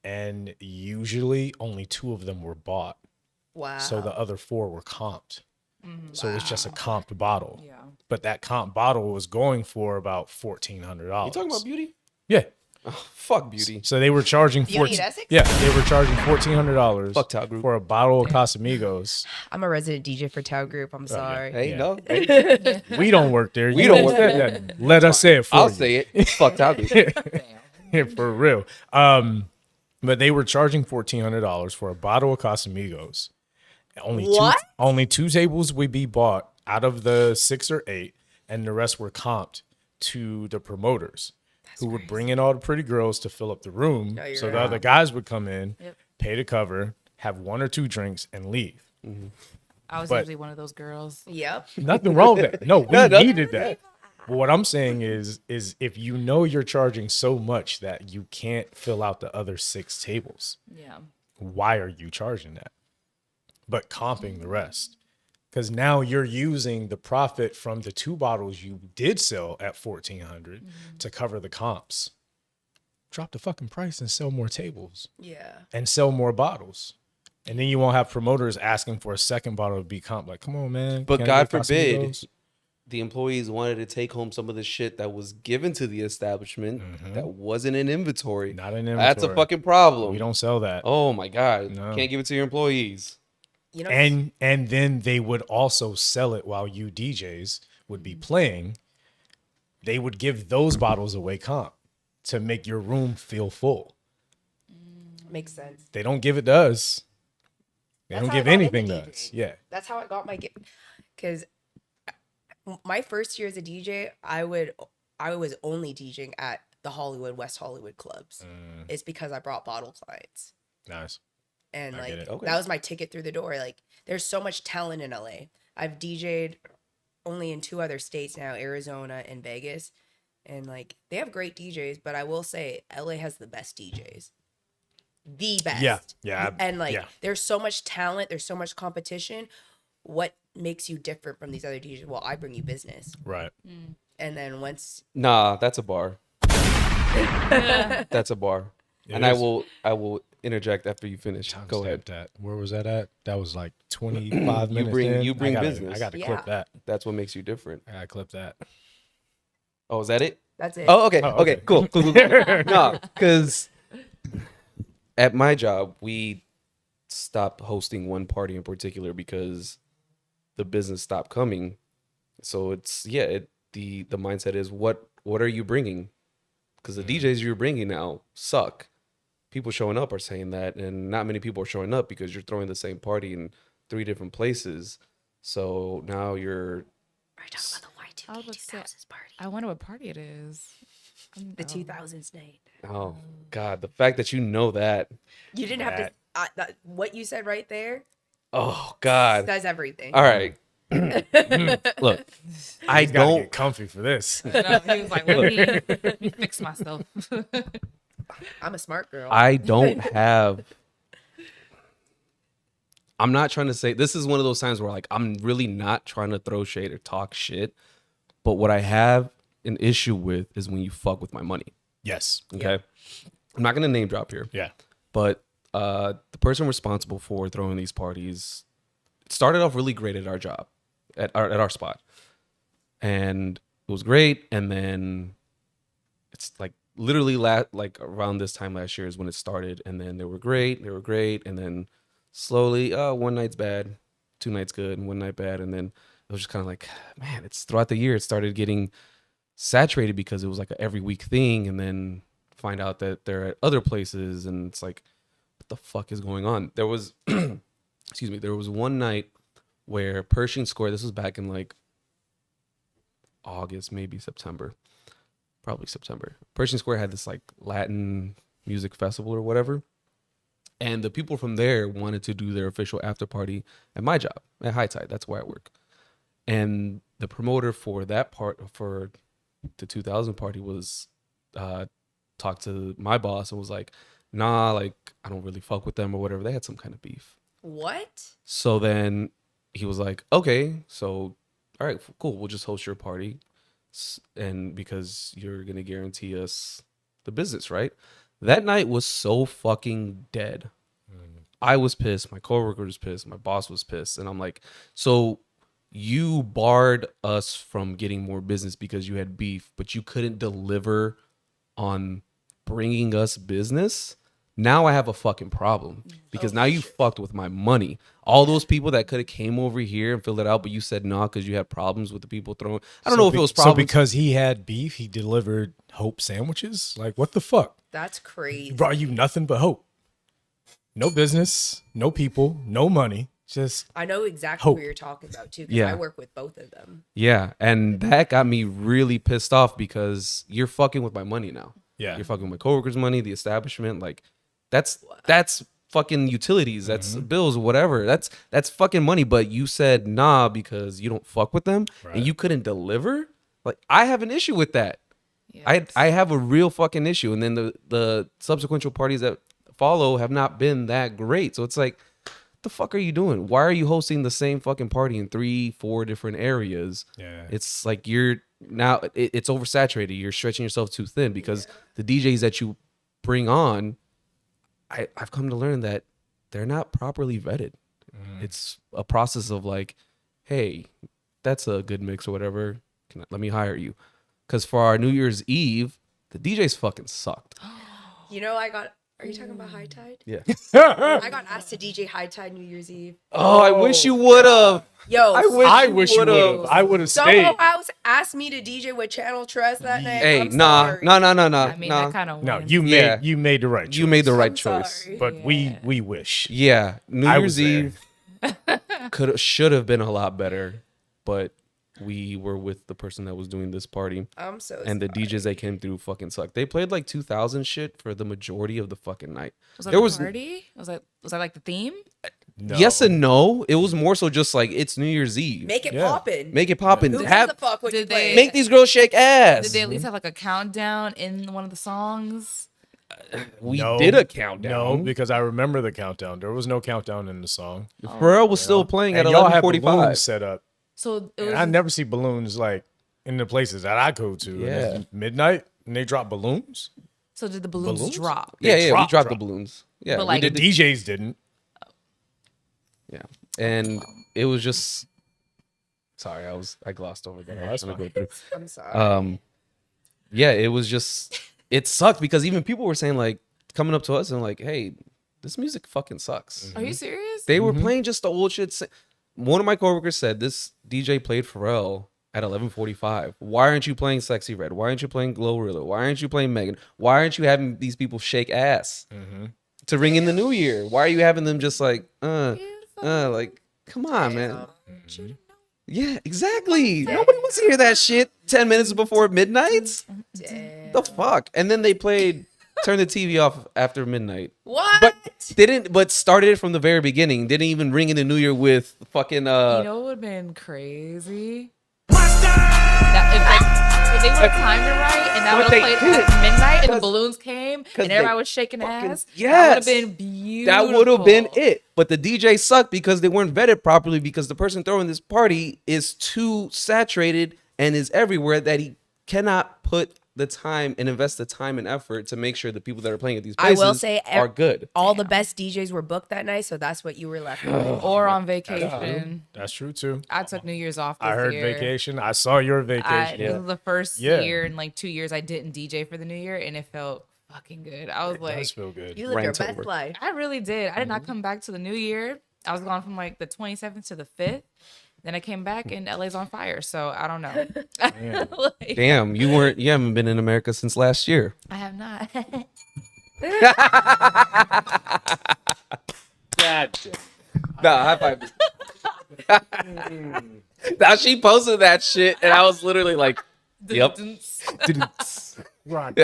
and usually only 2 of them were bought. Wow. So the other 4 were comped. So it was just a Wow. comped bottle. Yeah. But that comp bottle was going for about $1,400. You talking about beauty? Yeah. Fuck beauty. So they were charging Beauty in Essex? Yeah, they were charging $1,400 Fuck Tao Group. for a bottle of Casamigos. I'm a resident DJ for Tao Group. I'm sorry. Hey, Yeah. no. Hey, We don't work there. We You don't work understand that. Let us say it for I'll you. say it. Fuck Tao Group. Damn. Yeah, for real. But they were charging $1,400 for a bottle of Casamigos. What? Only two tables would be bought out of the 6 or 8, and the rest were comped to the promoters, who would bring in all the pretty girls to fill up the room. No, you're So the right. other guys would come in, Yep. pay to cover, have 1 or 2 drinks, and leave. I was But- usually one of those girls. Yep. Nothing wrong with that. No, we No, no. needed that. But what I'm saying is if you know you're charging so much that you can't fill out the other 6 tables, Yeah. why are you charging that? But comping the rest. Because now you're using the profit from the 2 bottles you did sell at $1,400 to cover the comps. Drop the fucking price and sell more tables Yeah. and sell more bottles. And then you won't have promoters asking for a second bottle to be comp. Like, come on, man. But Can I God get forbid Casamigos? the employees wanted to take home some of the shit that was given to the establishment that wasn't in inventory. Not in That's a inventory. fucking problem. We don't sell that. Oh my God. No. Can't give it to your employees. You know. And then they would also sell it while you DJs would be playing. They would give those bottles away comp to make your room feel full. Makes sense. They don't give it to us. They That's don't how I give got into anything to us. DJing. Yeah. That's how I got my gift. Because my first year as a DJ, I was only DJing at the Hollywood, West Hollywood clubs. It's because I brought bottle clients. Nice. And I like get it. Okay. that was my ticket through the door. Like there's so much talent in LA. I've DJ'd only in 2 other states now, Arizona and Vegas. And like they have great DJs, but I will say LA has the best DJs. The best. Yeah. And like yeah. there's so much talent, there's so much competition. What makes you different from these other DJs? Well, I bring you business. Right. And then once Nah, that's a bar. That's a bar. It and is. I will interject after you finish. Go ahead. That. Where was that at? That was like 25 minutes. You bring business. I got to Yeah. clip that. That's what makes you different. I got to clip that. Oh, is that it? that's it. Oh, okay. Oh, Okay. okay. Cool. No, because at my job, we stopped hosting one party in particular because the business stopped coming. So it's the mindset is what are you bringing? Because the DJs you're bringing now suck. People showing up are saying that, and not many people are showing up because you're throwing the same party in 3 different places. So now you're Are you talking about the I was Y2K about to say, 2000s party? I wonder what party it is. The 2000s night. oh God, the fact that you know that. You didn't have to. What you said right there Oh God. says everything. All right. Look, I He's gotta don't. get comfy for this. No, he was like, let me fix myself. I'm a smart girl. I don't have. I'm not trying to say this is one of those times where like I'm really not trying to throw shade or talk shit, but what I have an issue with is when you fuck with my money. Yes. Okay, I'm not gonna name drop here, Yeah. but the person responsible for throwing these parties started off really great at our job, at our spot, and it was great. And then it's like literally like around this time last year is when it started, and then they were great, and then slowly, one night's bad, 2 nights good, and 1 night bad, and then it was just kind of like, man, it's throughout the year it started getting saturated because it was like a every week thing, and then find out that they're at other places, and it's like, what the fuck is going on? There was, excuse me, there was one night where Pershing Square, this was back in like August, maybe September, probably September. Pershing Square had this like Latin music festival or whatever. And the people from there wanted to do their official after party at my job, at High Tide. That's where I work. And the promoter for that part, for the 2000 party, was talked to my boss and was like, nah, like, I don't really fuck with them or whatever. They had some kind of beef. What? So then he was like, okay, so, all right, cool. We'll just host your party. And because you're going to guarantee us the business, right? That night was so fucking dead. I was pissed. My coworker was pissed. My boss was pissed. And I'm like, so you barred us from getting more business because you had beef, but you couldn't deliver on bringing us business, now I have a fucking problem because now you fucked with my money. All those people that could have came over here and filled it out, but you said no because you had problems with the people throwing. I don't know if it was problems. So because he had beef, he delivered hope sandwiches? Like, what the fuck? That's He crazy. brought you nothing but hope. No business, no people, no money. Just I know exactly hope. what you're talking about too, because Yeah. I work with both of them. Yeah, and that got me really pissed off because you're fucking with my money now. Yeah. You're fucking with my coworkers' money, the establishment. Like, that's fucking utilities. That's bills, whatever. That's fucking money. But you said nah because you don't fuck with them Right. and you couldn't deliver. Like, I have an issue with that. Yes. I have a real fucking issue. And then the subsequent parties that follow have not been that great. So it's like, the fuck are you doing? Why are you hosting the same fucking party in 3-4 different areas? Yeah. It's like you're now it's oversaturated. You're stretching yourself too thin because the DJs that you bring on, I've come to learn that they're not properly vetted. It's a process of like, hey, that's a good mix or whatever. Let me hire you. Because for our New Year's Eve, the DJs fucking sucked. You know, are you talking about High Tide? Yeah. I got asked to DJ High Tide New Year's Eve. Oh, I wish you would have. Yo, I wish you would have. I would have stayed. Soho House asked me to DJ with Channel Trust that night. Hey, I'm nah. sorry. I mean, that kind of No, wins. you Yeah. made the right choice. You made the right I'm choice. sorry. But Yeah. we wish. Yeah, New I Year's was there. Eve should have been a lot better, but we were with the person that was doing this party, I'm so and the sorry. DJs that came through fucking sucked. They played like 2000 shit for the majority of the fucking night. Was that There a was party? Was that like the theme? No. yes and no. It was more so just like it's New Year's Eve. Make it Yeah. poppin'. Make it poppin'. Who gives Have a fuck what you Did play? they- make these girls shake ass. Did they at least have like a countdown in one of the songs? We No. did a No, countdown. because I remember the countdown. There was no countdown in the song. Pharrell was still playing at And y'all had 11:45. balloons set up. So it And was. I never see balloons like in the places that I go to. And Yeah. it's midnight and they drop balloons. So did the balloons, Balloons? drop? Yeah, we drop. dropped the balloons. Yeah, But, we like- The did the DJs didn't. Yeah, and it was just. Sorry, I glossed over that. No, I was that's trying to fine. go through. I'm sorry. Yeah, it was just it sucked because even people were saying like coming up to us and like, hey, this music fucking sucks. Are you serious? They were playing just the old shit. One of my coworkers said this DJ played Pharrell at 11:45. Why aren't you playing Sexy Red? Why aren't you playing Glorilla? Why aren't you playing Megan? Why aren't you having these people shake ass to ring in the new year? Why are you having them just like like come on, man. Yeah, exactly. Nobody wants to hear that shit 10 minutes before midnight. Damn. The fuck? And then they played Turn the TV Off after midnight. What? But started it from the very beginning. Didn't even ring in the new year with fucking You know what would have been crazy? That, if they would have timed it right and that But would they have played didn't. at midnight and the 'Cause- balloons came 'cause and everybody they was shaking fucking- ass, that would yes. have been beautiful. that would have been it. But the DJ sucked because they weren't vetted properly because the person throwing this party is too saturated and is everywhere that he cannot put the time and invest the time and effort to make sure the people that are playing at these I places will say are good. all the best DJs were booked that night, so that's what you were left with. Or on vacation. That's true too. I took New Year's off this I heard year. vacation. I saw your vacation. This was the first Yeah. year in like 2 years I didn't DJ for the New Year, and it felt fucking good. I was It like, does feel good. You lived your Rant best over. life. I really did. I did not come back to the New Year. I was gone from like the 27th to the 5th. Then I came back and LA's on fire. So I don't know. Like, Damn, you haven't been in America since last year. I have not. God damn. Nah, high five. Now she posted that shit, and I was literally like, "Yep." Right.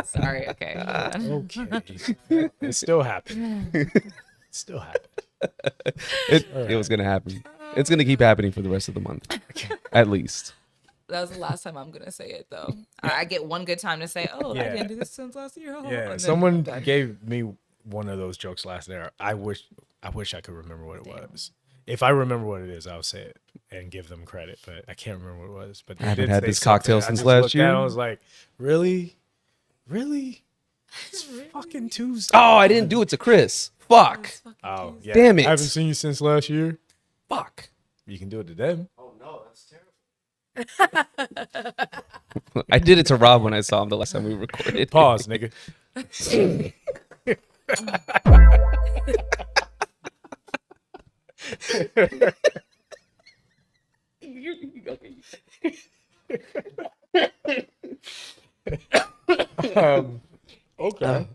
Sorry. Okay. Okay. It still happened. Still happened. It was gonna happen. It's gonna keep happening for the rest of the month, at least. That was the last time I'm gonna say it though. I get one good time to say, "Oh, I Yeah. didn't do this since last year." Oh, and Yeah. then- Someone gave me one of those jokes last night. I wish I could remember what it was. If I remember what it is, I'll say it and give them credit. But I can't remember what it was. But I haven't they did had say this cocktail something. I since just last looked at year. it and I was like, really? It's fucking Tuesday. Oh, I didn't do it to Chris. Fuck. Oh, yeah. Damn it. I haven't seen you since last year. Fuck. You can do it to them. Oh no, that's terrible. I did it to Rob when I saw him the last time we recorded. Pause, nigga. Okay.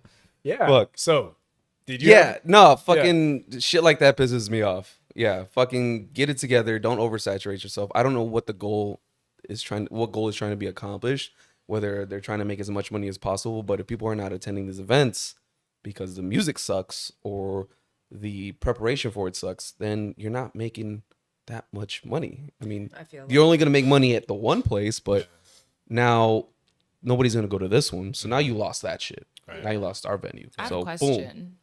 Yeah. Fuck. So, did you? Yeah, no, fucking shit like that pisses me off. Yeah, fucking get it together. Don't oversaturate yourself. I don't know what what goal is trying to be accomplished, whether they're trying to make as much money as possible. But if people are not attending these events because the music sucks or the preparation for it sucks, then you're not making that much money. I mean, I feel you're only going to make money at the one place, but now nobody's going to go to this one. So now you lost that shit. Right. Now you lost our venue. I have So a question.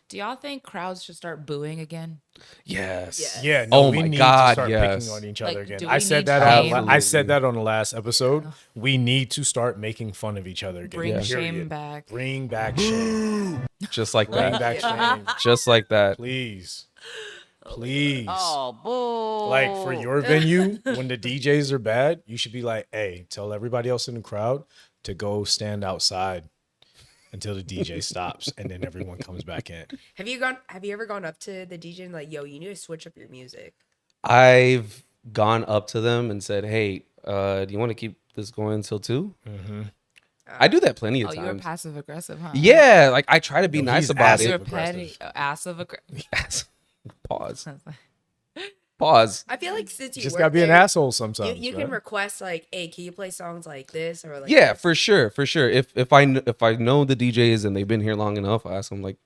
Do y'all think crowds should start booing again? Yes. Yes. Yeah. No, Oh we my need God, to start yes. picking on each Like, other again. do I we said need that. shame? I said that on the last episode. We need to start making fun of each other again. Bring Yeah. shame period. back. Bring back shame. Just like Bring that. back shame. Just like that. Please. Please. Oh, boo. Like for your venue, when the DJs are bad, you should be like, hey, tell everybody else in the crowd to go stand outside until the DJ stops and then everyone comes back in. Have you ever gone up to the DJ and like, yo, you need to switch up your music? I've gone up to them and said, hey, do you want to keep this going until 2? Mm-hmm. I do that plenty of Oh, you're times. passive aggressive, huh? Yeah, like I try to be No, nice he's about You're it. aggressive. petty, assive aggressive. Pause. Pause. I feel like since you Just work gotta be an there, asshole sometimes. you can right? request like, hey, can you play songs like this or like Yeah, this? for sure. If I know the DJs and they've been here long enough, I ask them like,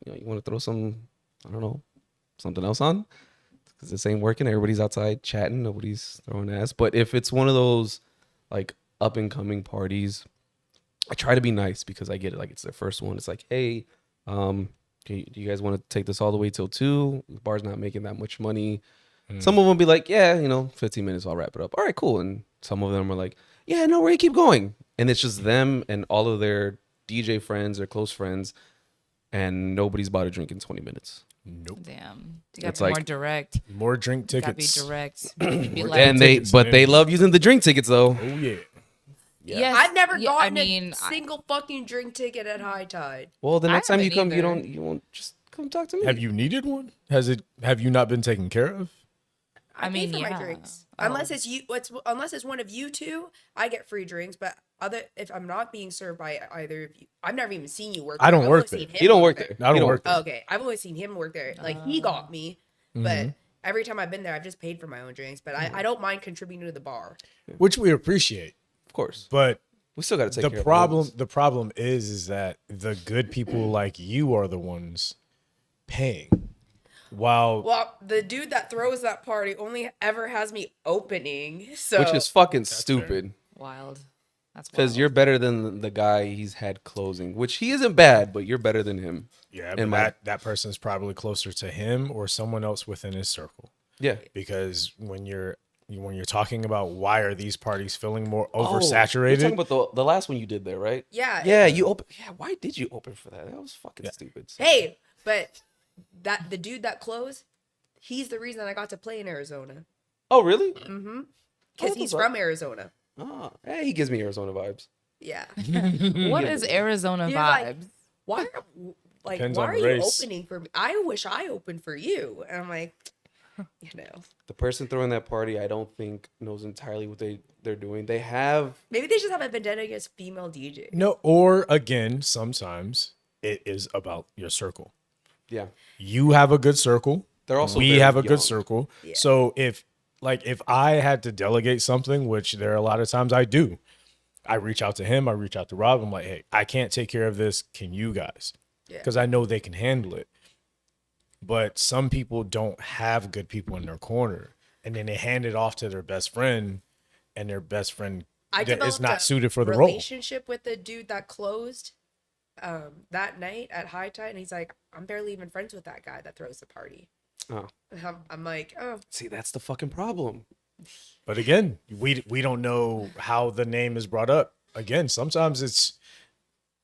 you want to throw some, I don't know, something else on? Because this ain't working. Everybody's outside chatting. Nobody's throwing ass. But if it's one of those like up and coming parties, I try to be nice because I get it. Like it's their first one. It's like, hey, do you guys want to take this all the way till 2? The bar's not making that much money. Some of them be like, yeah, 15 minutes, I'll wrap it up. All right, cool. And some of them are like, yeah, no worry, keep going. And it's just them and all of their DJ friends or close friends, and nobody's bought a drink in 20 minutes. Nope. Damn. You gotta It's be like- more direct. More drink You gotta be tickets. direct. Be More like, And tickets but and they energy. love using the drink tickets though. Oh yeah. yes, I've never yeah, gotten I mean, a single fucking drink ticket at High Tide. Well, the I next time you haven't come, either. you won't just come talk to me. Have you needed one? Have you not been taken care of? I mean, pay for my yeah. drinks. Oh. Unless it's you, unless it's one of you two, I get free drinks. But if I'm not being served by either of you, I've never even seen you work. I there. don't I've work only seen there. him You don't work there. I don't You work there. Oh, okay, I've only seen him work there. Like he got me, but every time I've been there, I've just paid for my own drinks. But I don't mind contributing to the bar. Which we appreciate. Of course. But We still got to take the care of problem ours. the problem is that the good people like you are the ones paying. While Well, the dude that throws that party only ever has me opening, so Which is fucking fair. stupid. wild. That's Because wild. you're better than the guy he's had closing, which he isn't bad, but you're better than him. yeah, in but my- that person's probably closer to him or someone else within his circle. Yeah. Because when you're talking about why are these parties feeling more You're oversaturated, talking about the last one you did there, right? yeah, Yeah, you open. Yeah, why did you open for that? That was fucking stupid. Hey, but the dude that closed, he's the reason I got to play in Arizona. Oh, really? Because that's he's what's up. from Arizona. Oh, hey, he gives me Arizona vibes. Yeah. What is Arizona You're like, vibes? why? Like, Depends why on are the you race. opening for me? I wish I opened for you. And I'm like, The person throwing that party, I don't think knows entirely what they're doing. They have maybe they just have a vendetta against female DJ. no, or again, sometimes it is about your circle. yeah. You have a good circle. They're also we very have a young. good circle. Yeah. So if I had to delegate something, which there are a lot of times I do, I reach out to him, I reach out to Rob. I'm like, hey, I can't take care of this. Can you guys? Yeah. Because I know they can handle it. But some people don't have good people in their corner, and then they hand it off to their best friend, and their best friend I is developed not a suited for the role. relationship with the dude that closed that night at High Tide, and he's like, I'm barely even friends with that guy that throws the party. Oh. And I'm like, oh, See, that's the fucking problem. But again, we don't know how the name is brought up. Again, sometimes it's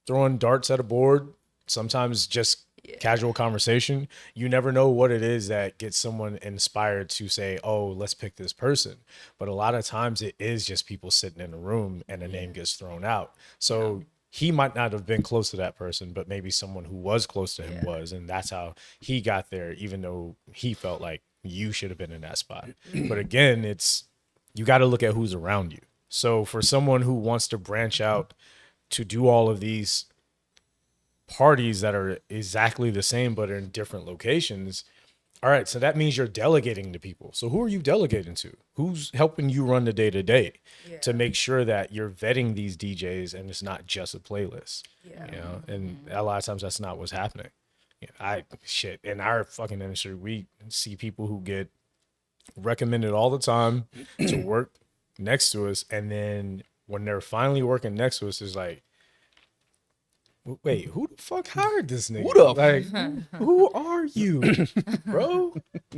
throwing darts at a board. Sometimes just casual conversation, you never know what it is that gets someone inspired to say, oh, let's pick this person. But a lot of times it is just people sitting in a room and a name gets thrown out. So he might not have been close to that person, but maybe someone who was close to him was, and that's how he got there, even though he felt like you should have been in that spot. But again, you got to look at who's around you. So for someone who wants to branch out to do all of these parties that are exactly the same but in different locations, all right, so that means you're delegating to people. So who are you delegating to? Who's helping you run the day to day to make sure that you're vetting these DJs and it's not just a playlist? You know, and a lot of times that's not what's happening. In our fucking industry, we see people who get recommended all the time to work next to us, and then when they're finally working next to us, it's like, wait, who the fuck hired this nigga? Who are you, bro?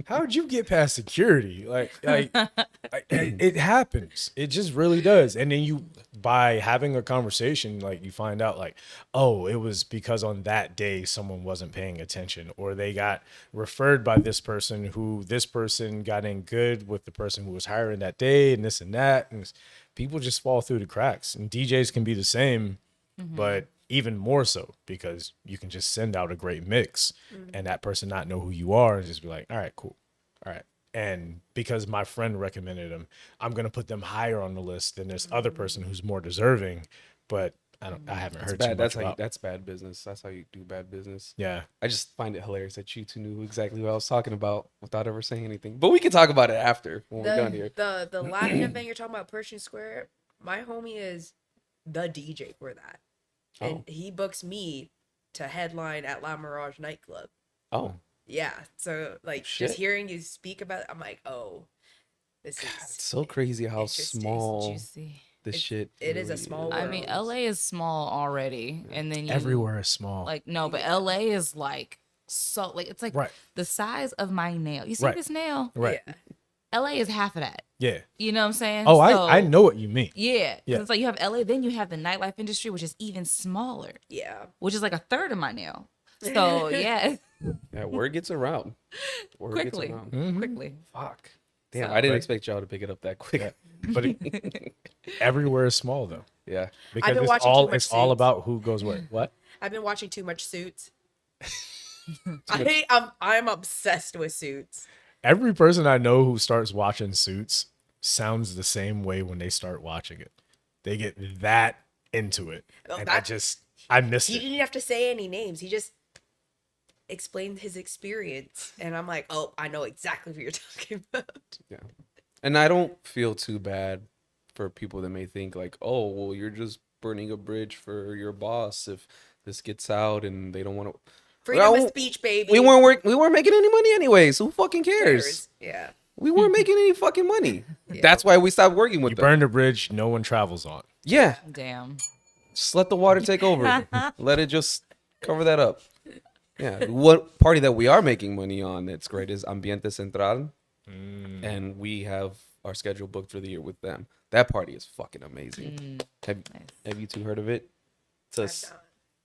How'd you get past security? It happens. It just really does. And then by having a conversation, like you find out like, oh, it was because on that day someone wasn't paying attention, or they got referred by this person who this person got in good with the person who was hiring that day, and this and that. And people just fall through the cracks. And DJs can be the same, but even more so, because you can just send out a great mix and that person not know who you are and just be like, all right, cool. All right. And because my friend recommended them, I'm going to put them higher on the list than this other person who's more deserving. But I haven't heard too much about. That's bad business. That's how you do bad business. Yeah. I just find it hilarious that you two knew exactly what I was talking about without ever saying anything. But we can talk about it after when we're done here. The Latin event you're talking about, Pershing Square, my homie is the DJ for that. And he books me to headline at La Mirage nightclub. Oh. Yeah. So like just hearing you speak about it, I'm like, oh, this is it's so crazy how small Juicy. this shit it is a small world. I mean, LA is small already, and then Everywhere is small. Like no, but LA is like so like it's like the size of my nail. You see this nail? Right. Yeah. LA is half of that. Yeah. You know what I'm saying? Oh, So, I know what you mean. Yeah. It's like you have LA, then you have the nightlife industry, which is even smaller. Yeah. Which is like a third of my nail. So yeah. Yeah, word gets around. Quickly. Quickly. Fuck. Damn, So- I didn't expect y'all to pick it up that quick. Yeah. But everywhere is small though. Yeah. Because been it's watching all too much it's all Suits. about who goes where. What? I've been watching too much Suits. I'm obsessed with Suits. Every person I know who starts watching Suits sounds the same way when they start watching it. They get that into it. Oh, And that's- I missed He it. didn't have to say any names. He just explained his experience. And I'm like, oh, I know exactly what you're talking about. Yeah. And I don't feel too bad for people that may think like, oh, well, you're just burning a bridge for your boss if this gets out and they don't want to. Freedom of speech, baby. We weren't making any money anyways. Who fucking cares? Yeah. We weren't making any fucking money. That's why we stopped working with You them. burned a bridge no one travels on. Yeah. Damn. Just let the water take over. Let it just cover that up. Yeah. What party that we are making money on that's great is Ambiente Central. And we have our schedule booked for the year with them. That party is fucking amazing. Have you two heard of it?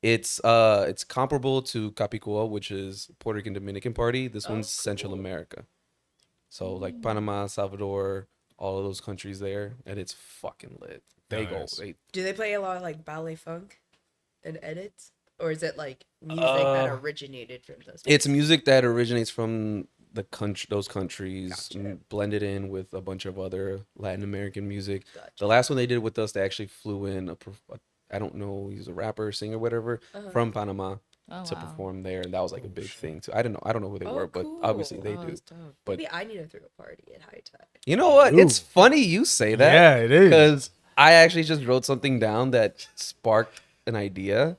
It's comparable to Capicua, which is Puerto Rican Dominican party. This one's Central America. So like Panama, Salvador, all of those countries there, and it's fucking lit. Do they play a lot of like ballet funk and edits? Or is it like music that originated from those? It's music that originates from those countries, Gotcha. blended in with a bunch of other Latin American music. Gotcha. The last one they did with us, they actually flew in I don't know, he's a rapper, singer, whatever, from Panama to perform there, and that was like a big thing too. I don't know who they were, but cool. obviously they Oh, do. that's dope. But Maybe I need to throw a party at High Tide. you know what? Ooh. It's funny you say that. Yeah, it is. Because I actually just wrote something down that sparked an idea.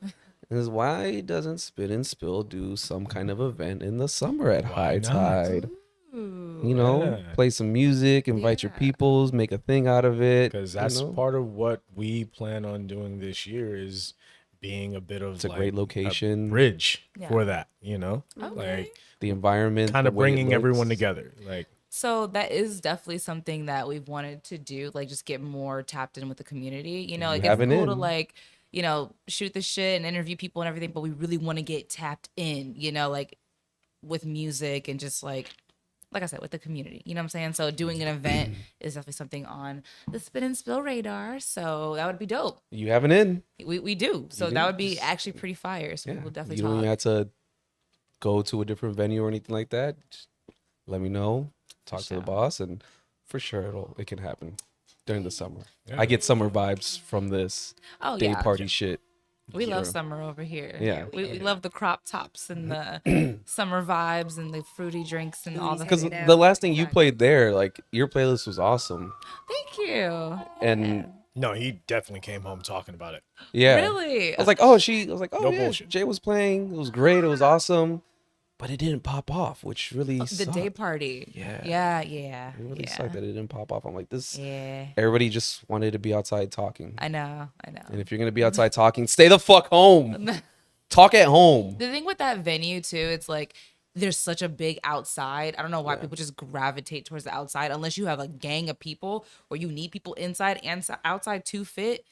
Is why doesn't Spit and Spill do some kind of event in the summer at High not? Tide? You know, Yeah. play some music, invite your peoples, make a thing out of it. Because that's you know? part of what we plan on doing this year is being a bit of It's a like great location. a bridge Yeah. for that, you know? Okay. Like The environment, kind the of way it bringing everyone looks. together. Like So that is definitely something that we've wanted to do, like just get more tapped in with the community. You know, You like have it's an cool to in. like, you know, shoot the shit and interview people and everything, but we really want to get tapped in, you know, like with music and just like I said, with the community, you know what I'm saying? So doing an event is definitely something on the Spin and Spill radar. So that would be dope. You have an in. We do. So do? that would be actually pretty fire. So Yeah. we'll definitely You don't even talk. have to go to a different venue or anything like that. Just let me know. Talk to the sure. boss, and for sure it can happen during the summer. Yeah. I get summer vibes from this Oh, day yeah. party shit. We love Sure. summer over here. Yeah. We love the crop tops and the summer vibes and the fruity drinks and all the Because Hands down. the last thing you Exactly. played there, like your playlist was awesome, Thank you. and No, he definitely came home talking about it. yeah, Really? I was like, oh, No yeah, bullshit. Jay was playing. It was great. It was awesome, but it didn't pop off, which really the sucked. day party. Yeah. Yeah. It really yeah. sucked that it didn't pop off. I'm like, this. Yeah. Everybody just wanted to be outside talking. I know. And if you're gonna be outside talking, stay the fuck home. Talk at home. The thing with that venue too, it's like there's such a big outside. I don't know why people just gravitate towards the outside unless you have a gang of people or you need people inside and outside to fit.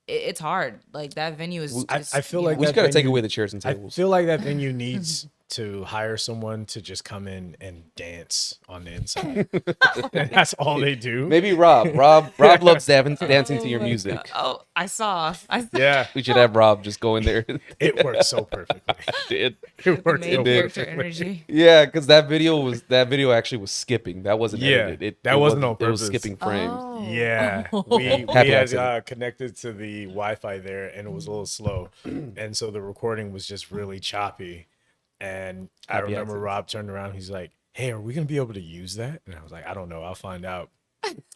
It's hard. Like that venue is. I feel like We that just gotta take venue- away the chairs and I tables. feel like that venue needs to hire someone to just come in and dance on the inside. And that's all they do. Maybe Rob. Rob loves dancing to your my music. God. Oh, I saw. Yeah, We should have Rob just go in there. it worked so perfectly. Did. It worked Main so character perfectly. energy. Yeah, because that video actually was skipping. That wasn't Yeah, edited. that wasn't on It was purpose. skipping frames. Oh. Yeah, we Happy had accident. connected to the Wi-Fi there, and it was a little slow, and so the recording was just really choppy. And I Happy remember accident. Rob turned around. He's like, "Hey, are we gonna be able to use that?" And I was like, "I don't know. I'll find out."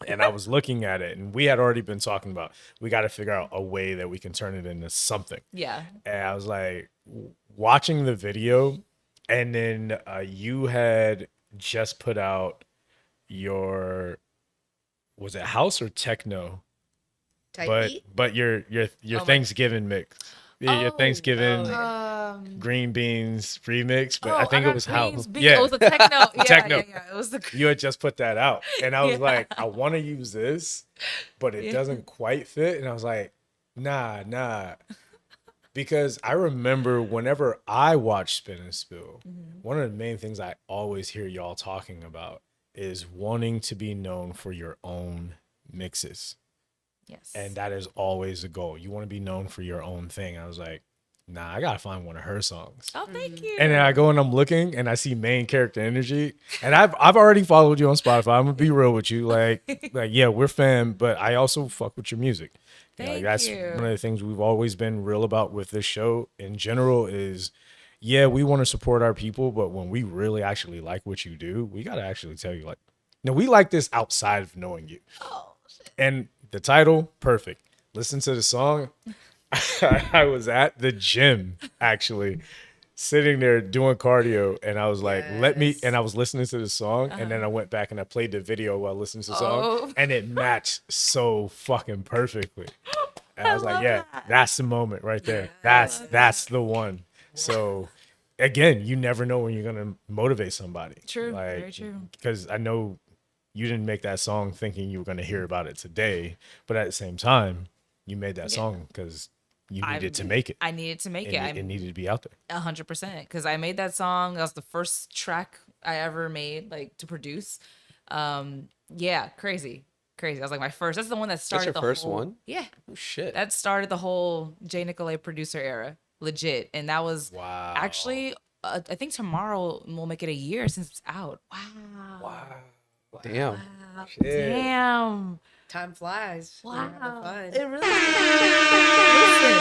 And I was looking at it, and we had already been talking about we got to figure out a way that we can turn it into something. Yeah. And I was like, watching the video, and then you had just put out your, was it house or techno? Type beat. But your my- Thanksgiving mix, your Oh, Thanksgiving green beans remix. But I think it was house. Yeah. It was the techno. Yeah, Techno. yeah. It was the. You had just put that out, and I was Yeah. like, I want to use this, but it Yeah. doesn't quite fit. And I was like, nah, because I remember whenever I watch Spin and Spill, one of the main things I always hear y'all talking about is wanting to be known for your own mixes, Yes. and that is always the goal. You want to be known for your own thing. I was like, nah, I gotta find one of her songs. Oh, thank you. And then I go and I'm looking and I see main character energy. And I've already followed you on Spotify. I'm gonna be real with you. Like yeah, we're fam, but I also fuck with your music. Thank that's you. one of the things we've always been real about with this show in general is yeah, we want to support our people, but when we really actually like what you do, we gotta actually tell you like, no, we like this outside of knowing you. Oh, shit. And the title, perfect. Listen to the song. I was at the gym actually sitting there doing cardio and I was like, Yes. and I was listening to the song and then I went back and I played the video while listening to the song Oh. and it matched so fucking perfectly. And I was like, love yeah, that. that's the moment right there. That's the one. So again, you never know when you're gonna motivate somebody. True, very true. Because I know you didn't make that song thinking you were gonna hear about it today, but at the same time, you made that song because you needed to make it. I needed to make and it. it needed to be out there. 100% because I made that song. That was the first track I ever made, like to produce. Yeah, crazy. I was like my first. That's the one that started your the first whole, one? Yeah, Oh shit. that started the whole J. Nicolay producer era, legit. And that was Wow. actually, I think tomorrow we'll make it a year since it's out. Wow. Damn. Wow. Shit. Damn. Time flies. We're having Wow. fun. It really listen.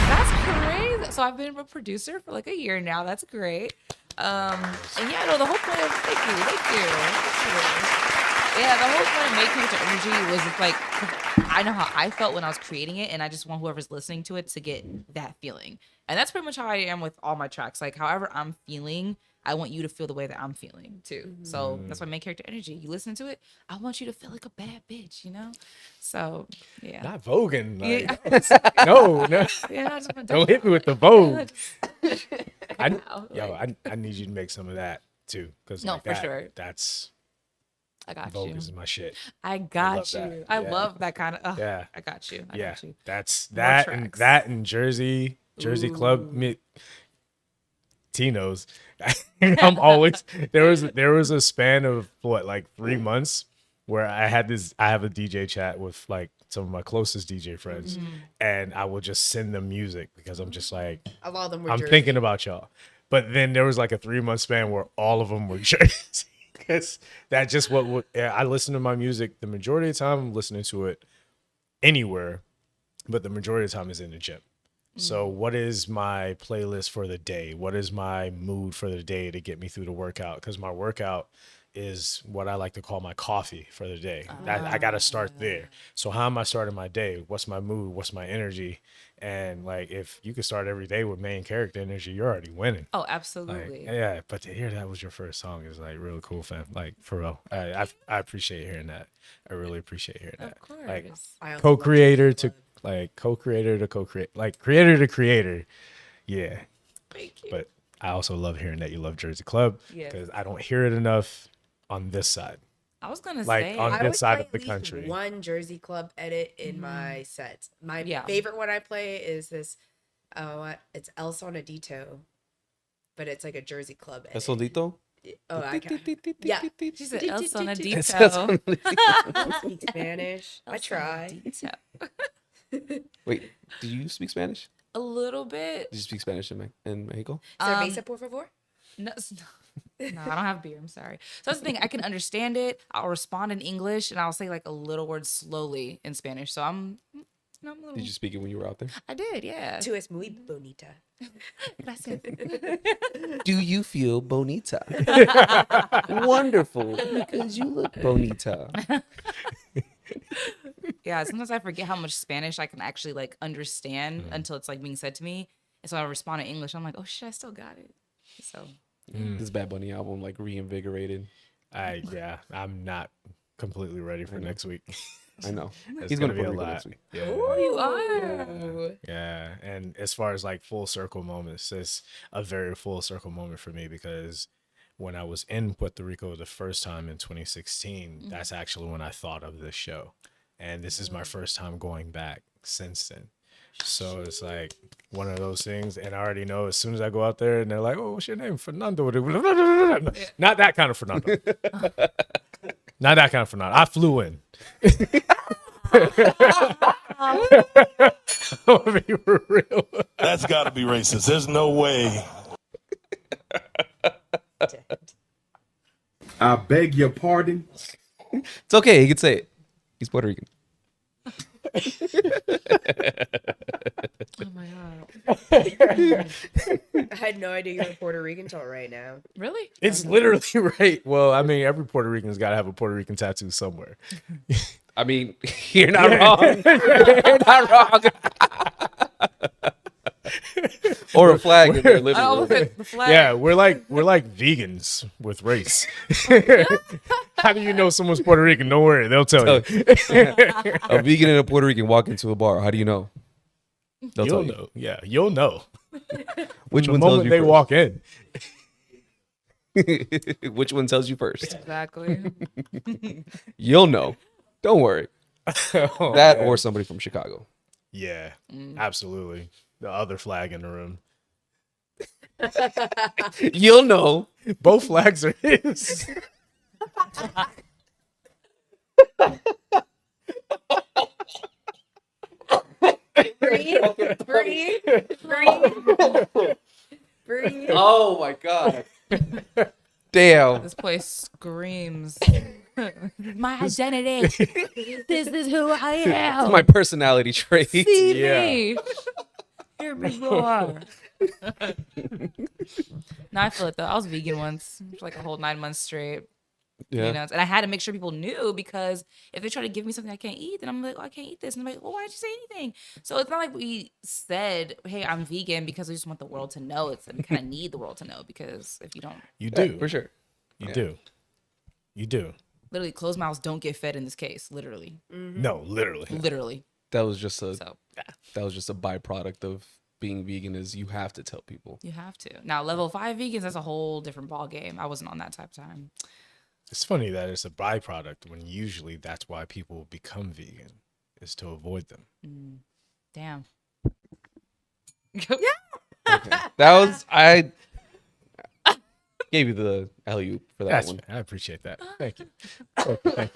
That's crazy. So I've been a producer for like a year now. That's great. And yeah, no, the whole point of thank you. Yeah, the whole point of making it to energy was it's like I know how I felt when I was creating it, and I just want whoever's listening to it to get that feeling. And that's pretty much how I am with all my tracks. Like however I'm feeling, I want you to feel the way that I'm feeling too. So that's why main character energy. You listen to it, I want you to feel like a bad bitch, you know? So yeah. Not voguing. Like, Yeah. no. Yeah, I just want Don't hit me with the vogue. I know, like- need you to make some of that too. Because No, for sure. That's I got Vogue you. is my shit. I got love that. you. I Yeah. love that kind of. Yeah. I got you. I Yeah, got you. that's More tracks. that and Jersey Club. Tino's. I'm always there was a span of what, like 3 months where I have a DJ chat with like some of my closest DJ friends, and I will just send them music because I'm just like, A lot of them were I'm Jersey. thinking about y'all. But then there was like a 3 month span where all of them were Jersey. Because that's just I listen to my music. The majority of the time I'm listening to it anywhere, but the majority of the time is in the gym. So what is my playlist for the day? What is my mood for the day to get me through the workout? Because my workout is what I like to call my coffee for the day. I got to start there. So how am I starting my day? What's my mood? What's my energy? And like, if you could start every day with main character energy, you're already winning. Oh, Like, absolutely. yeah, but to hear that was your first song is like really cool, fam. Like for real, I appreciate hearing that. I really appreciate hearing that. Of Like course. I also love co-creator Jersey to Club. like co-creator to co-create, like creator to creator. Yeah, Thank you. but I also love hearing that you love Jersey Club Yes. because I don't hear it enough on this side. I was gonna Like, say. on I this would side play of the at least country. one Jersey Club edit in my sets. My Yeah. favorite one I play is this. It's El Sonadito, but it's like a Jersey Club edit. El Solito? Oh, I can't. Yeah. She said El It Sonadito. says- I don't speak Spanish. I El try. Sonadito. Wait, do you speak Spanish? A little bit. Did you speak Spanish in Mexico? Cerveza, por favor. No, no, I don't have beer. I'm sorry. So that's the thing. I can understand it. I'll respond in English, and I'll say like a little word slowly in Spanish. So I'm a little. Did you speak it when you were out there? I did, yeah. Tú es muy bonita. Gracias. Do you feel bonita? Wonderful, because you look bonita. Yeah, sometimes I forget how much Spanish I can actually like understand until it's like being said to me. And so I respond in English. I'm like, oh shit, I still got it. So This Bad Bunny album like reinvigorated. I'm not completely ready for next week. I know. It's He's gonna gonna be a Puerto Rico lot. next week. Yeah. you are. Yeah, and as far as like full circle moments, it's a very full circle moment for me because when I was in Puerto Rico the first time in 2016, that's actually when I thought of this show, and this is my first time going back since then. So it's like one of those things, and I already know as soon as I go out there and they're like, "Oh, what's your name, Fernando?" Not that kind of Fernando. Not that kind of Fernando. I flew in. I'm gonna be for real. That's got to be racist. There's no way. I beg your pardon. It's okay. He can say it. He's Puerto Rican. Oh my god. I had no idea you were Puerto Rican until right now. Really? It's literally right. Well, I mean, every Puerto Rican's got to have a Puerto Rican tattoo somewhere. I mean, you're not wrong. You're not wrong. Or a flag in their living Oh, room. the flag. Yeah, we're like vegans with race. How do you know someone's Puerto Rican? Don't worry, they'll tell you. A vegan and a Puerto Rican walk into a bar. How do you know? They'll You'll tell you. know. Yeah, you'll know. Which The one tells moment you they first? walk in. Which one tells you first? Exactly. You'll know. Don't worry. Oh, That man. or somebody from Chicago. Yeah, absolutely. The other flag in the room. You'll know. Both flags are his. Breathe, breathe, breathe, breathe. Oh my god. Damn. This place screams my identity. This is who I am. That's my personality trait. See Yeah. me. Hear me roar. No, I feel it though. I was vegan once for like a whole 9 months straight. Yeah. You know, and I had to make sure people knew because if they try to give me something I can't eat, then I'm like, oh, I can't eat this. And I'm like, well, why did you say anything? So it's not like we said, hey, I'm vegan because we just want the world to know. It's we kind of need the world to know because if you don't, You Yeah, do. for sure. You Yeah. do. You do. literally, closed mouths don't get fed in this case. Literally, No, literally. literally. That was just a So byproduct of being vegan is you have to tell people. you have to. Now, level 5 vegans, that's a whole different ball game. I wasn't on that type of time. It's funny that it's a byproduct when usually that's why people become vegan, is to avoid them. Damn. Okay. That was I gave you the alley-oop for that That's one. I appreciate that. Thank you.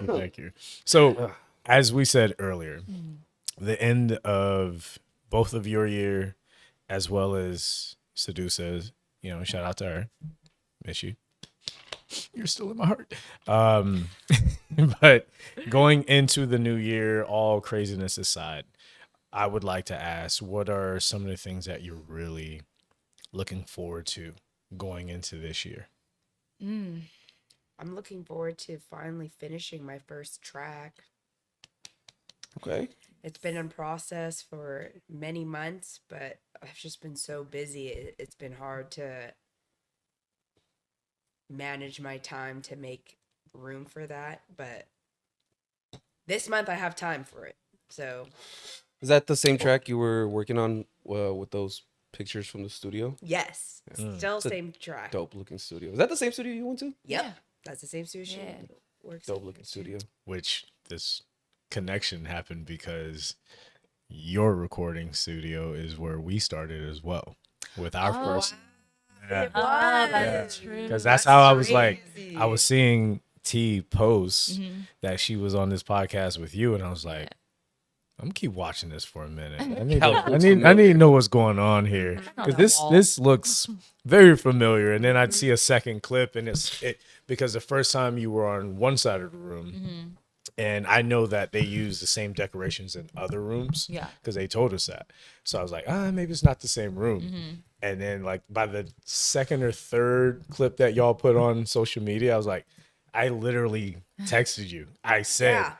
Thank you. So, as we said earlier, the end of both of your year, as well as Sedusa's, shout out to her. Miss you. You're still in my heart. But going into the new year, all craziness aside, I would like to ask, what are some of the things that you're really looking forward to going into this year? I'm looking forward to finally finishing my first track. Okay. It's been in process for many months, but I've just been so busy. It's been hard to manage my time to make room for that. But this month I have time for it. So, Is that the same track you were working on with those pictures from the studio? yes, still It's a same track. Dope looking studio. Is that the same studio you went to? Yep. Yeah. That's the same studio. Yeah. Works Dope in. looking studio. Which this connection happened because your recording studio is where we started as well with our first. Yeah. It was. true. Because that's how I was like, crazy. I was seeing T post that she was on this podcast with you, and I was like, I'm gonna keep watching this for a minute. I need to know what's going on here, because this looks very familiar. And then I'd see a second clip, and it because the first time you were on one side of the room, and I know that they use the same decorations in other rooms, Yeah. because they told us that. So I was like, maybe it's not the same room. And then like by the second or third clip that y'all put on social media, I was like, I literally texted you. I said, Yeah.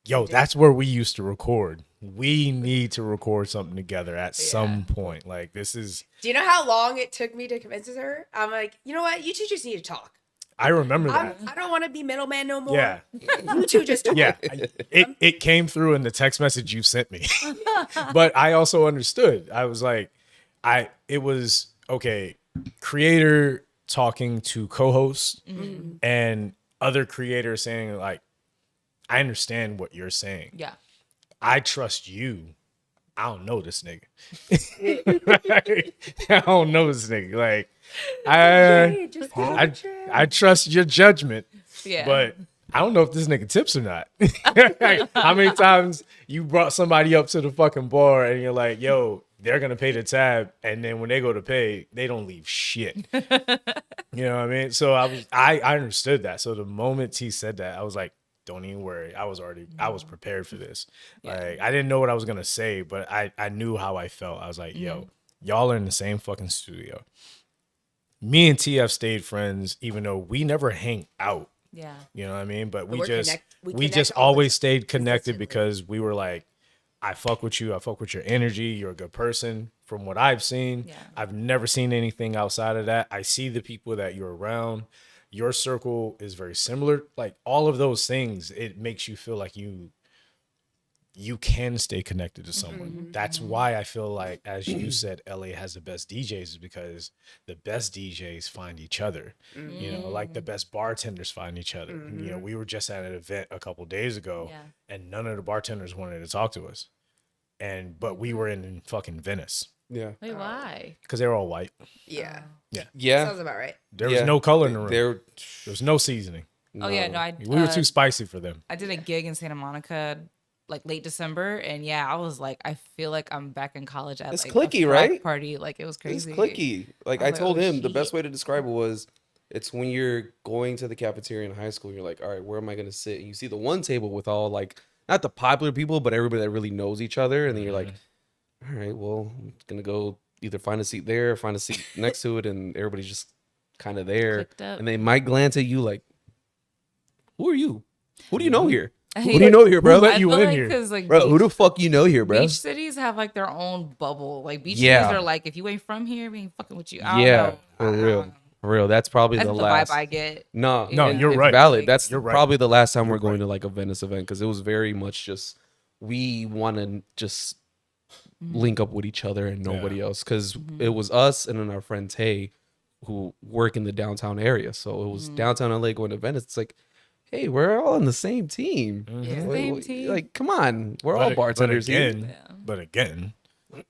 yo, that's where we used to record. We need to record something together at some point. Like, this is. Do you know how long it took me to convince her? I'm like, you know what? You two just need to talk. I remember that. I don't want to be middleman no more. Yeah. You two just talk. Yeah. It came through in the text message you sent me. But I also understood. I was like, it was, okay, creator talking to co-host and other creators saying, like, I understand what you're saying. Yeah. I trust you. I don't know this nigga. I don't know this nigga. Like, I trust your judgment, Yeah. but I don't know if this nigga tips or not. Like, how many times you brought somebody up to the fucking bar and you're like, yo, they're gonna pay the tab, and then when they go to pay, they don't leave shit. You know what I mean? So I understood that. So the moment he said that, I was like, don't even worry. I was prepared for this. Like, I didn't know what I was gonna say, but I knew how I felt. I was like, yo, y'all are in the same fucking studio. Me and TF stayed friends, even though we never hang out. Yeah. You know what I mean? But we we're just we we connect just all the always time, stayed connected consistently. because we were like, I fuck with you. I fuck with your energy. You're a good person. From what I've seen, Yeah. I've never seen anything outside of that. I see the people that you're around. Your circle is very similar. Like, all of those things, it makes you feel like you can stay connected to someone. That's why I feel like, as you said, LA has the best DJs, is because the best DJs find each other. You know, like the best bartenders find each other. You know, we were just at an event a couple days ago, and none of the bartenders wanted to talk to us. But we were in fucking Venice Yeah. Wait, why? because they were all white. Yeah. Yeah. Sounds about right. There was no color in the room. There There was no seasoning. Oh yeah, no, We were too spicy for them. I did a gig in Santa Monica like late December, and yeah, I was like, I feel like I'm back in college at It's like clicky, a frat right? party. Like, it was It's crazy. clicky. Like, I I was like, told oh, him the best shit. way to describe it was, it's when you're going to the cafeteria in high school, you're like, all right, where am I going to sit? And you see the one table with all, like, not the popular people, but everybody that really knows each other. And then you're like, all right, well, I'm going to go either find a seat there or find a seat next to it. And everybody's just kind of there. Clicked up. And they might glance at you like, who are you? Who do you know here? I Who hate do you it. know here, bro? Who let I you feel in like here? because like Bro, who the beach, fuck you know here, bro? beach cities have like their own bubble. Like beach Yeah. cities are like, if you ain't from here, we ain't fucking with you. I don't Yeah, know. for I don't real. know. For real. That's probably That's the the last. vibe I get. No, No, and you're it's right. valid. That's You're right. probably the last time we're You're going right. to like a Venice event, because it was very much just, we want to just link up with each other and nobody else, because it was us and then our friend Tay, who work in the downtown area. So it was downtown LA going to Venice. It's like, hey, we're all on the same team. Yeah, same team. Like, come on, we're all bartenders here. But again,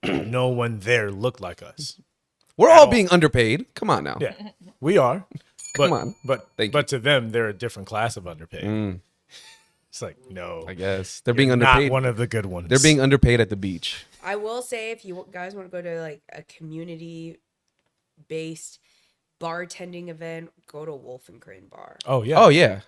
no one there looked like us. We're all being underpaid. Come on now. Yeah, we are. But, Come on. But to them, they're a different class of underpaid. It's like, no. I guess they're you're being underpaid. Not one of the good ones. They're being underpaid at the beach. I will say, if you guys want to go to like a community-based bartending event, go to Wolf and Crane Bar. Oh, yeah. Oh yeah.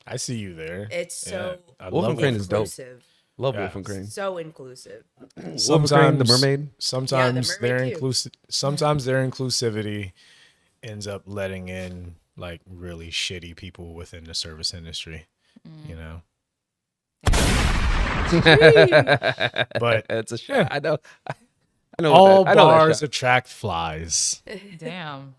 I see you there. It's so Wolf and Crane is dope. inclusive. Love Yeah. Wolf and Crane. So inclusive. Wolf and Crane, the mermaid. Sometimes Yeah, the their mermaid too. sometimes their inclusivity ends up letting in like really shitty people within the service industry. You know. But It's a shot. I know. I know. all I know that bars shot. attract flies. Damn.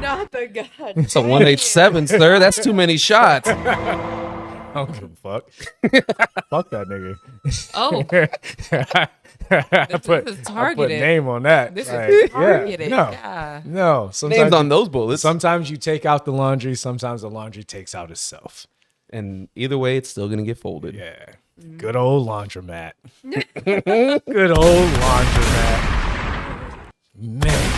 Not the god. It's a 187, sir. That's too many shots. I don't give a fuck. Fuck that nigga. Oh, I put is I put targeted. name on that. this Like, is targeted. No, Yeah. no. Names Sometimes, on those bullets. sometimes you take out the laundry. Sometimes the laundry takes out itself. And either way, it's still gonna get folded. Yeah. Good old laundromat. Good old laundromat. Man.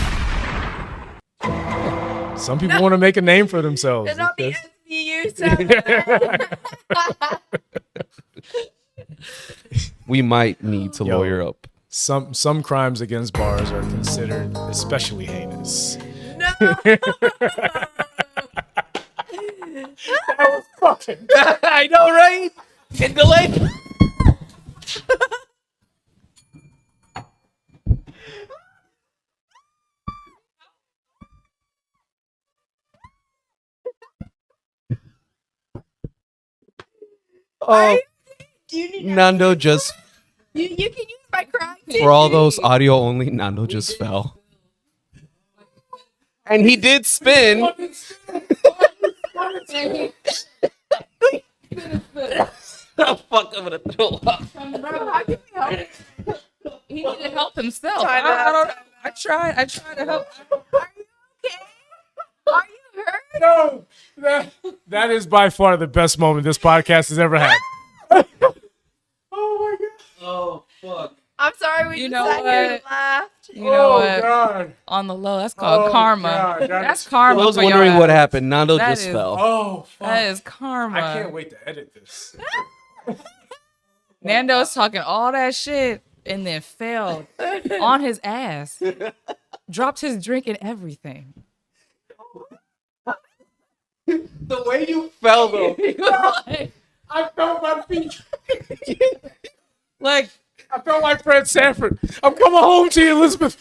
Some people want to make a name for themselves. It's not the because- SVU sound. We might need to Yo. lawyer up. Some crimes against bars are considered especially heinous. No. I know, right? Get delayed. Oh, Do you need Nando just, you can use my crying for all those audio only, Nando just fell. And he did spin. Oh, fuck, I'm gonna throw up. He needed to help himself. Time I out, don't know. time I tried to help. Are you hurt? No, that is by far the best moment this podcast has ever had. Oh my god. Oh, fuck. I'm sorry we You just know sat here and what? laughed. You know Oh what? god. On the low, that's called Oh, karma. God, That's is- karma. I was for your wondering what ass. happened. Nando That just is- fell. Oh fuck. That is karma. I can't wait to edit this. Nando's talking all that shit and then failed on his ass. Dropped his drink and everything. The way you fell, though. I felt my feet. Like I felt like Fred Sanford. I'm coming home to you, Elizabeth.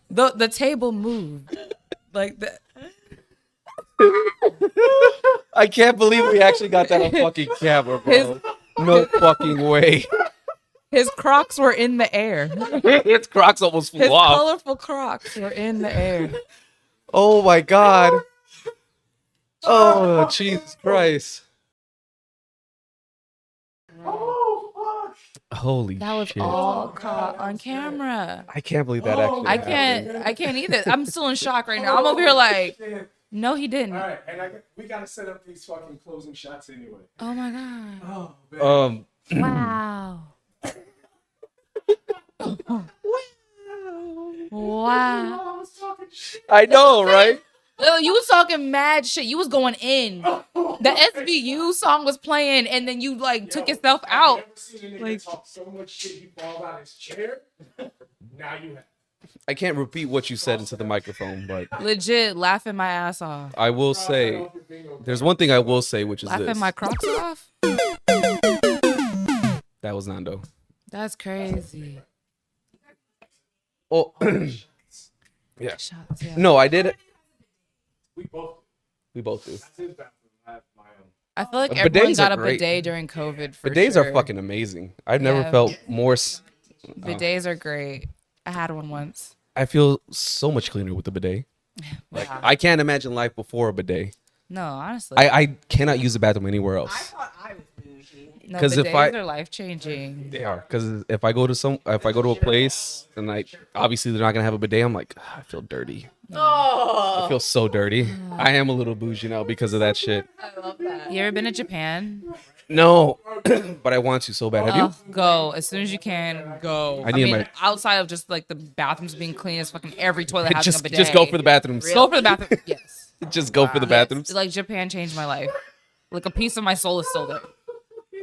the table moved. Like that. I can't believe we actually got that on fucking camera, bro. No fucking way. His Crocs were in the air. His Crocs almost flew His off. colorful Crocs were in the air. Oh my god. Oh, Jesus Christ. Holy That was shit. all caught on camera. I can't believe that actually I happened. can't either. I'm still in shock right now. I'm over here like, no, he didn't. All right, and we gotta set up these fucking closing shots anyway. Oh my god. Oh man. Wow. Wow. I know, right? You was talking mad shit. You was going in. The SVU song was playing, and then you like took yourself out. Never seen a nigga talk so much shit he falls out his chair. Now you have. I can't repeat what you said into the microphone, but Legit laughing my ass off. I will say there's one thing I will say, which is Laughing this. my Crocs off? That was Nando. That's crazy. Oh, Shots, yeah. no, I did. We both. We both do. His bathroom. I have my own. I feel like Bidets everyone are got a great. bidet during COVID. For Bidets sure. are fucking amazing. I've never Yeah. felt more. Bidets are great. I had one once. I feel so much cleaner with the bidet. Like Wow. I can't imagine life before a bidet. No, honestly. I cannot use the bathroom anywhere else. thought I was bougie. No, 'Cause if bidets I- are life changing. They are, because if I go to a place and obviously they're not gonna have a bidet, I'm like, I feel dirty. I feel so dirty. I am a little bougie now because of that shit. You ever been to Japan? No, but I want to so bad. Have you? Go as soon as you can. Go. I I need mean, my- outside of just like the bathrooms being clean, as fucking every toilet having a bidet. Just go for the bathrooms. Go for the bathroom. Yes. Just go for the bathrooms. Yes. Like Japan changed my life. Like a piece of my soul is still there.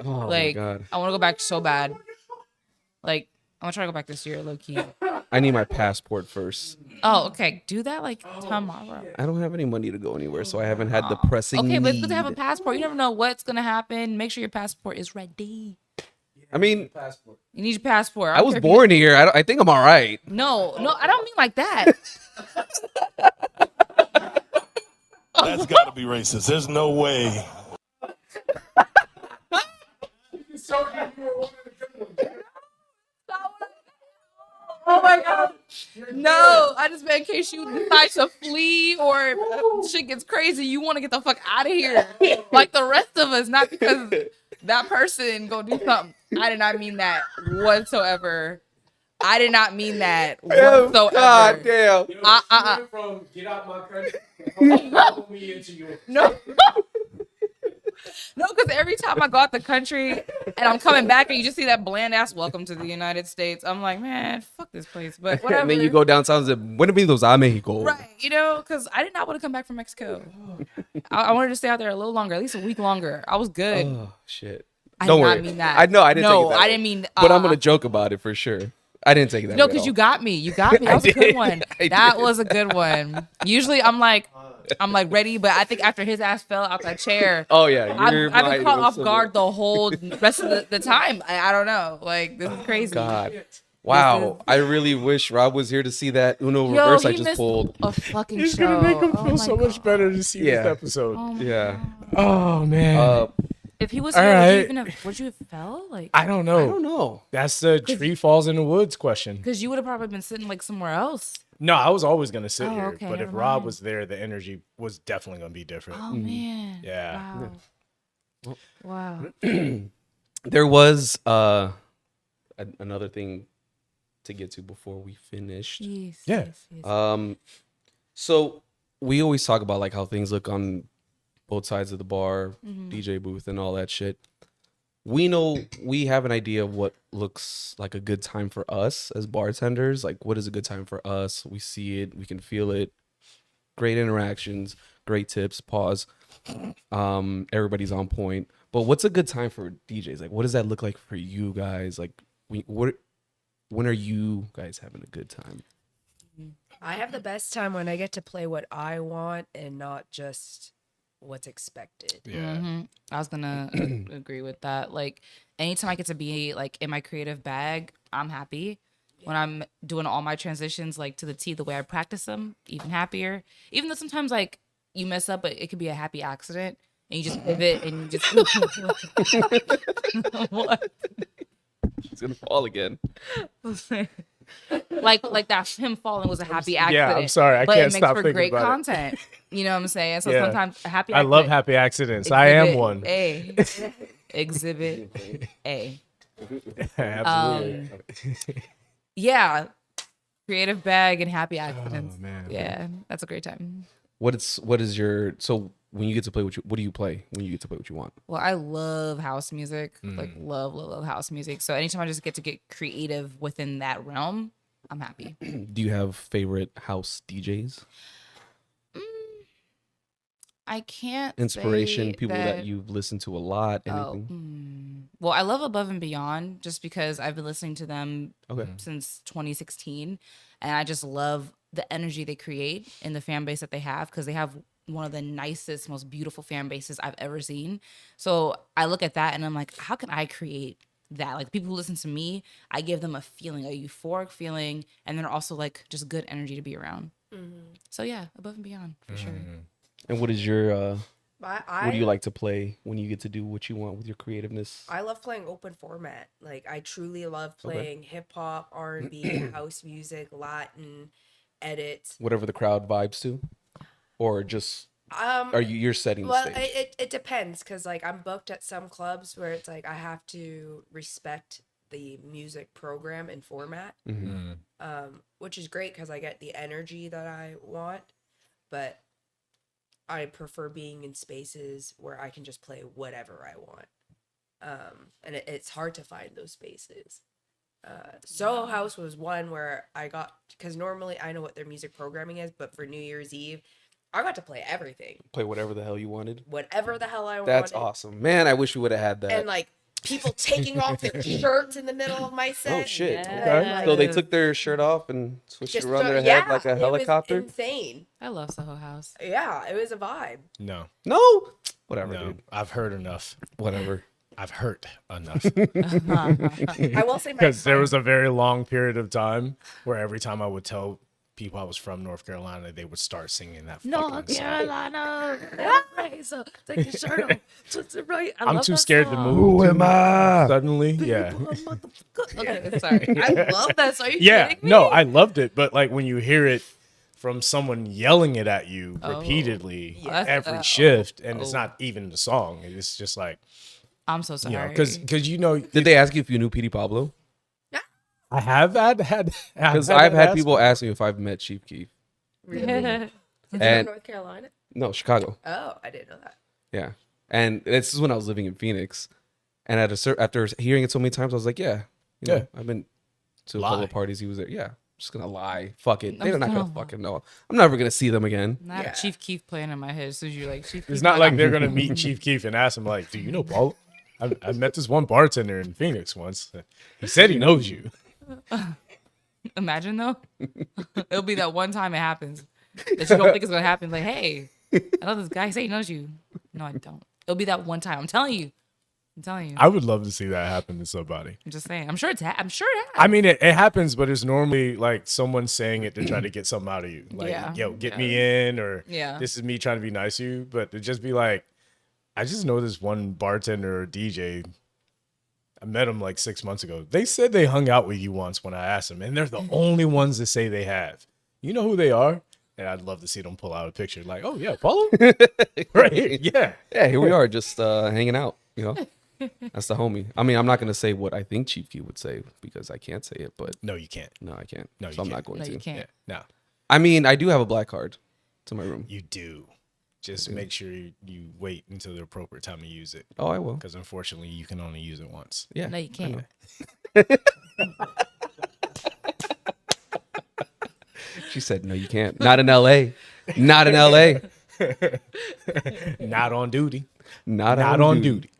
Oh Like my god. I want to go back so bad. Like I'm gonna try to go back this year, low key. I need my passport first. Oh, okay. Do that like tomorrow. I don't have any money to go anywhere, so I haven't had the pressing Okay, but it's good to have a need. passport. You never know what's gonna happen. Make sure your passport is ready. I mean, You need your passport. I don't was care if you- born here. I think I'm all right. No, I don't mean like that. That's got to be racist. There's no way. Oh my god. No, I just meant in case you decide to flee or shit gets crazy, you want to get the fuck out of here. Like the rest of us, not because that person go do something. I did not mean that whatsoever. I did not mean that whatsoever. God damn. From get out my country, me into your. No. No, because every time I go out the country and I'm coming back and you just see that bland ass welcome to the United States, I'm like, man, fuck this place. But whatever. And then you go downtown and say, "Buenos a Mexico." Right, you know, because I did not want to come back from Mexico. I wanted to stay out there a little longer, at least a week longer. I was good. Oh shit. I Don't did worry. not mean that. I know I didn't. No, take it that I way. didn't mean. But I'm gonna joke about it for sure. I didn't take it that No, way. because at you all. got me. You got me. That was a did. good one. I That did. was a good one. Usually I'm like ready, but I think after his ass fell out that chair, Oh yeah, I've your been mind caught was off so guard the whole rest of the time. I don't know. Like this is crazy. God. Wow, I really wish Rob was here to see that Uno Yo, reverse I he just missed pulled. a fucking It's show. gonna make him Oh feel my so much God. better to see Yeah. this episode. Oh my Yeah. God. Oh man, If he was All here, right. would you have fell? Like, I don't know. I don't know. That's the tree falls in the woods question. because you would have probably been sitting like somewhere else. No, I was always gonna sit Oh, here, okay, but if never Rob mind. was there, the energy was definitely gonna be different. Oh man. Yeah. Wow. There was another thing to get to before we finished. Yes. Yeah. Yes. So we always talk about like how things look on both sides of the bar, DJ booth, and all that shit. We know we have an idea of what looks like a good time for us as bartenders. Like, what is a good time for us? We see it, we can feel it. Great interactions, great tips. Pause. Everybody's on point. But what's a good time for DJs? Like, what does that look like for you guys? Like, when are you guys having a good time? I have the best time when I get to play what I want and not just what's expected. Yeah. I was gonna agree with that. Like anytime I get to be like in my creative bag, I'm happy. When I'm doing all my transitions like to the T the way I practice them, even happier. Even though sometimes like you mess up, but it could be a happy accident and you just pivot and you just what? It's gonna fall again. like that him falling was a happy accident. I'm sorry, I but can't it makes stop for thinking great about it. content. You know what I'm saying? So Yeah. sometimes a happy I accident. love happy accidents. I am Exhibit one. A. Exhibit A. Absolutely. Yeah. Creative bag and happy accidents. Oh, man. Yeah, that's a great time. What is your so when you get to play what do you play when you get to play what you want? Well, I love house music. Like love house music. So anytime I just get to get creative within that realm, I'm happy. Do you have favorite house DJs? I can't Inspiration, say people that you've listened to a lot, anything? Well, I love Above and Beyond just because I've been listening to them Okay. since 2016, and I just love the energy they create and the fan base that they have because they have one of the nicest, most beautiful fan bases I've ever seen. So I look at that and I'm like, how can I create that? Like people who listen to me, I give them a feeling, a euphoric feeling, and then also like just good energy to be around. So yeah, Above and Beyond for sure. And what is your what do you I like to play when you get to do what you want with your creativeness? love playing open format. Like I truly love playing hip hop, R&B, house music, Latin, edits. Whatever the crowd vibes to, or just Are you're setting the Well, stage? it depends because like I'm booked at some clubs where it's like I have to respect the music program and format, which is great because I get the energy that I want, but I prefer being in spaces where I can just play whatever I want. And it's hard to find those spaces. Soho House was one where I got, because normally I know what their music programming is, but for New Year's Eve, I got to play everything, Play whatever the hell you wanted. whatever the hell I That's wanted. awesome, man. I wish we would have had that. And like people taking off their shirts in the middle of my set. Oh shit! Yeah. Okay, so they took their shirt off and switched it around their head like a helicopter. It was insane. I love Soho House. Yeah, it was a vibe. No, No, whatever, no, dude. I've heard enough. Whatever. I've heard enough. I will say my Because there was a very long period of time where every time I would tell people I was from North Carolina, they would start singing that fucking song. Carolina. Right, so take your shirt off. Twist it right. I'm too scared to move. Who am I? Suddenly, yeah. Okay, sorry. I love that. So are you Yeah, kidding me? no, I loved it. But like when you hear it from someone yelling it at you repeatedly That's- every shift, and it's not even the song, it's just like, I'm so sorry. you know, because you know, Did they ask you if you knew Petey Pablo? I have Because I've had people ask me if I've met Chief Keef. Is it And- North Carolina? No, Chicago. Oh, I didn't know that. Yeah, and this is when I was living in Phoenix, and after hearing it so many times, I was like, yeah, you know, Yeah. I've been to a Lie. couple of parties. He was there. Yeah, I'm just gonna lie. Fuck it. I'm They're not gonna gonna lie. fucking know. I'm never gonna see them again. Not Yeah. Chief Keef playing in my head as soon as you're like Chief Keef. It's not like they're gonna meet Chief Keef and ask him like, "Do you know Paul?" I met this one bartender in Phoenix once. He said he knows you. Imagine though. It'll be that one time it happens that you don't think it's gonna happen. Like, hey, I know this guy say he knows you. No, I don't. It'll be that one time. I'm telling you. I would love to see that happen to somebody. I'm just saying. I'm sure it happens. I mean, it happens, but it's normally like someone saying it to try to get something out of you. Like, Yeah. yo, get me in, or Yeah. this is me trying to be nice to you. But to just be like, I just know this one bartender or DJ. I met him like 6 months ago. They said they hung out with you once when I asked them, and they're the only ones that say they have. You know who they are? And I'd love to see them pull out a picture. Like, oh yeah, Paulo, right here, yeah. Yeah, here we are, just hanging out. You know, that's the homie. I mean, I'm not gonna say what I think Chief Keef would say because I can't say it, but No, you can't. no, I can't. No, so you I'm not can't. going No, to. you can't. Yeah, no, I mean, I do have a black card to my room. you do. Just make sure you wait until the appropriate time to use it, Oh, I will. because unfortunately, you can only use it once. Yeah. No, you can't. She said, "No, you can't. Not in L.A. Not in L.A. Not on duty. Not On duty.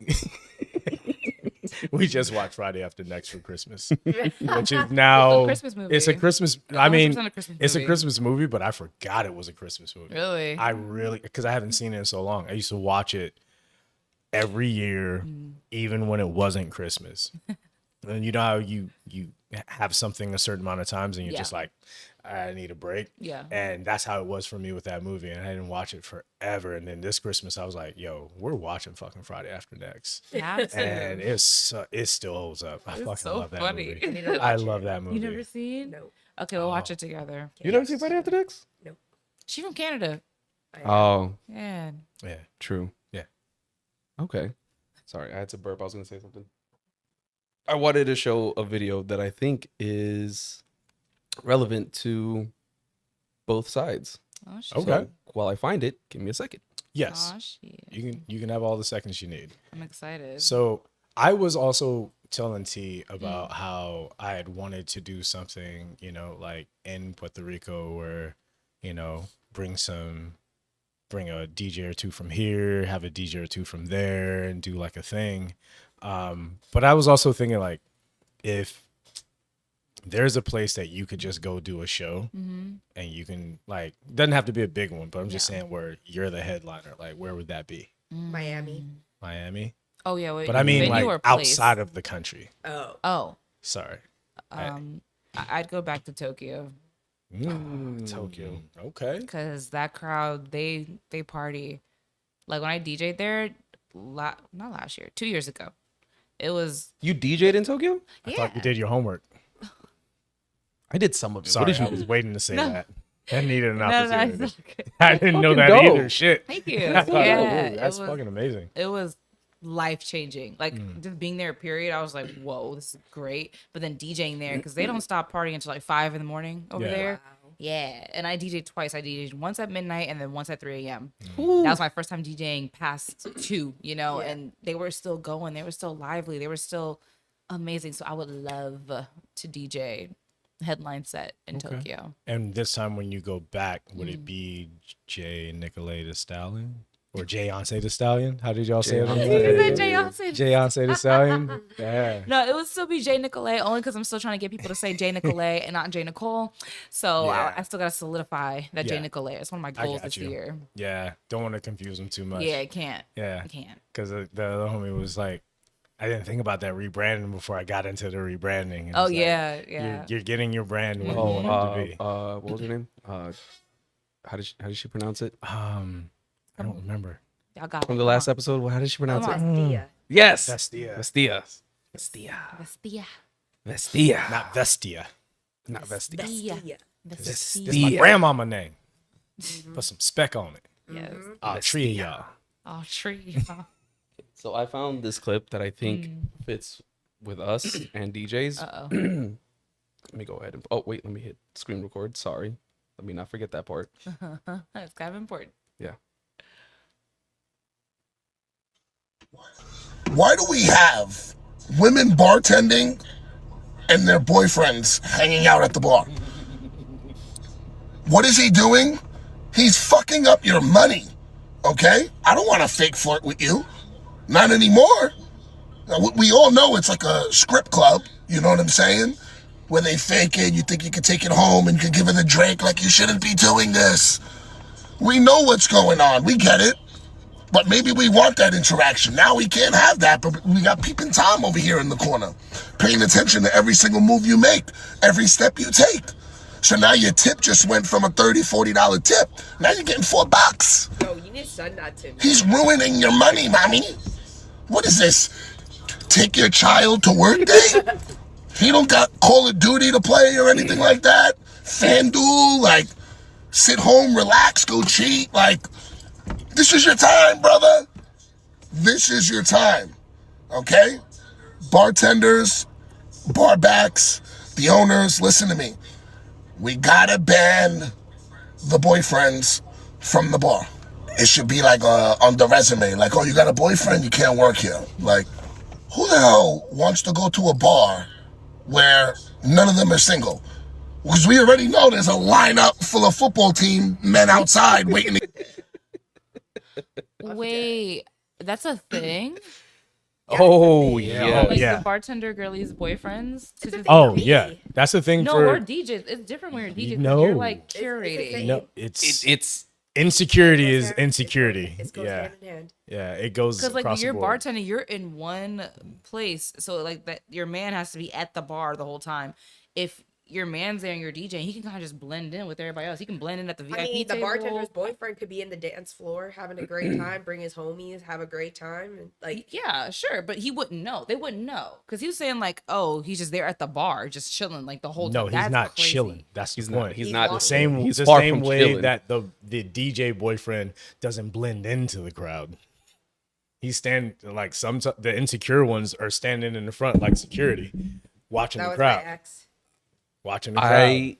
We just watched Friday After Next for Christmas, which is now A Christmas movie. It's a Christmas. I mean, 100% a Christmas it's a movie. Christmas movie, but I forgot it was a Christmas movie. Really? I really, because I haven't seen it in so long. I used to watch it every year, even when it wasn't Christmas. And you know how you have something a certain amount of times, and you're Yeah. just like, I need a break. Yeah. And that's how it was for me with that movie. And I didn't watch it forever. And then this Christmas, I was like, yo, we're watching fucking Friday After Next. Have to. And it still holds up. I fucking so love that funny. movie. I love that movie. You never seen? No. Okay, we'll watch it together. You never seen Friday After Next? She from Canada. Oh, Yeah. Yeah. true. Yeah. Okay. Sorry, I had to burp. I was gonna say something. I wanted to show a video that I think is relevant to both sides. Oh shit. Okay. So while I find it, give me a second. Yes. Oh shit. You can have all the seconds you need. I'm excited. So I was also telling T about how I had wanted to do something, you know, like in Puerto Rico where, you know, bring a DJ or two from here, have a DJ or two from there, and do like a thing. But I was also thinking like, if there's a place that you could just go do a show and you can like, doesn't have to be a big one, but I'm just saying where you're the headliner, like where would that be? Miami. Miami? Oh yeah. Wait, But I mean venue like or place? outside of the country. Oh. Oh. Sorry. I'd go back to Tokyo Tokyo. Okay. because that crowd they party. Like when I DJ'd there, not last year, 2 years ago. It was You DJ'd in Tokyo? I thought you did your homework. I did some of it. Sorry, What did I you was do? waiting to say No. that. That needed an No, opportunity. it's okay. I didn't know fucking that dope. either. Shit. Thank you. Yeah, that's it was, fucking amazing. it was life changing. Like just being there, period. I was like, whoa, this is great. But then DJing there because they don't stop partying until like 5 in the morning over Yeah. there. Wow. Yeah, and I DJed twice. I DJed once at midnight and then once at 3 a.m. Ooh. That was my first time DJing past 2, you know, Yeah. and they were still going. They were still lively. They were still amazing. So I would love to DJ headline set in Tokyo. And this time when you go back, would it be Jay Nicolay the Stallion? Or Jayonce the Stallion? How did y'all say it? Jayonce the Stallion? Yeah. No, it would still be Jay Nicolay only because I'm still trying to get people to say Jay Nicolay and not Jay Nicole. So Yeah. I still got to solidify that Jay Yeah. Nicolay. It's one of my I goals got this you. year. Yeah. Don't want to confuse them too much. Yeah, I can't. Yeah. I can't. Because the other homie was like, I didn't think about that rebranding before I got into the rebranding. And Oh, it's like, yeah. Yeah. You're getting your brand where you Oh, want it to be. what was her name? How did she pronounce it? I don't remember. Y'all got From it. the last episode, how did she pronounce Come it? on. Vestia. Yes, Vestia. Vestia, Vestia, Vestia. Vestia, Not Vestia. not Vestia. Vestia. This Vestia. my grandmama name. Put some spec on it. Yes. All three of y'all. Oh, tree. So I found this clip that I think fits with us and DJs. Uh-oh. Let me go ahead and let me hit screen record. Sorry, let me not forget that part. That's kind of important. Yeah. Why do we have women bartending and their boyfriends hanging out at the bar? What is he doing? He's fucking up your money, okay? I don't want to fake flirt with you. Not anymore. We all know it's like a script club, you know what I'm saying? Where they fake it, you think you can take it home and you can give it a drink like you shouldn't be doing this. We know what's going on, we get it. But maybe we want that interaction. Now we can't have that, but we got peeping Tom over here in the corner, paying attention to every single move you make, every step you take. So now your tip just went from a $30, $40 tip. Now you're getting $4. Yo, you need to send that to me. He's ruining your money, mommy. What is this? Take your child to work day? He don't got Call of Duty to play or anything like that? FanDuel, like, sit home, relax, go cheat, like... This is your time, brother. This is your time, okay? Bartenders, barbacks, the owners, listen to me. We gotta ban the boyfriends from the bar. It should be like on the resume, like, oh, you got a boyfriend, you can't work here. Like, who the hell wants to go to a bar where none of them are single? Because we already know there's a lineup full of football team men outside waiting to... Wait, that's a thing? Oh Yeah. Like Yeah. the bartender girlies' boyfriends? To just Oh, be- yeah. That's the thing No, for... we're DJs. It's different when you're DJs. No. You're like It's the curating. same. No, it's... it's insecurity Goes is hand- insecurity. It goes Yeah. hand in hand. Yeah, it goes Because like across when you're the board. bartending, you're in one place, so like that your man has to be at the bar the whole time. If your man's there and you're DJing, he can kind of just blend in with everybody else. He can blend in at the VIP I mean, the table. bartender's boyfriend could be in the dance floor having a great time, bring his homies, have a great time, and like Yeah, sure, but he wouldn't know. They wouldn't know because he was saying like, "Oh, he's just there at the bar, just chilling like the whole time." No, he's That's not crazy. chilling. That's the point. he's He's not walking. the same. He's the far same from way chilling. that the DJ boyfriend doesn't blend into the crowd. He's standing like the insecure ones are standing in the front like security, watching that the was crowd, my ex. watching the crowd.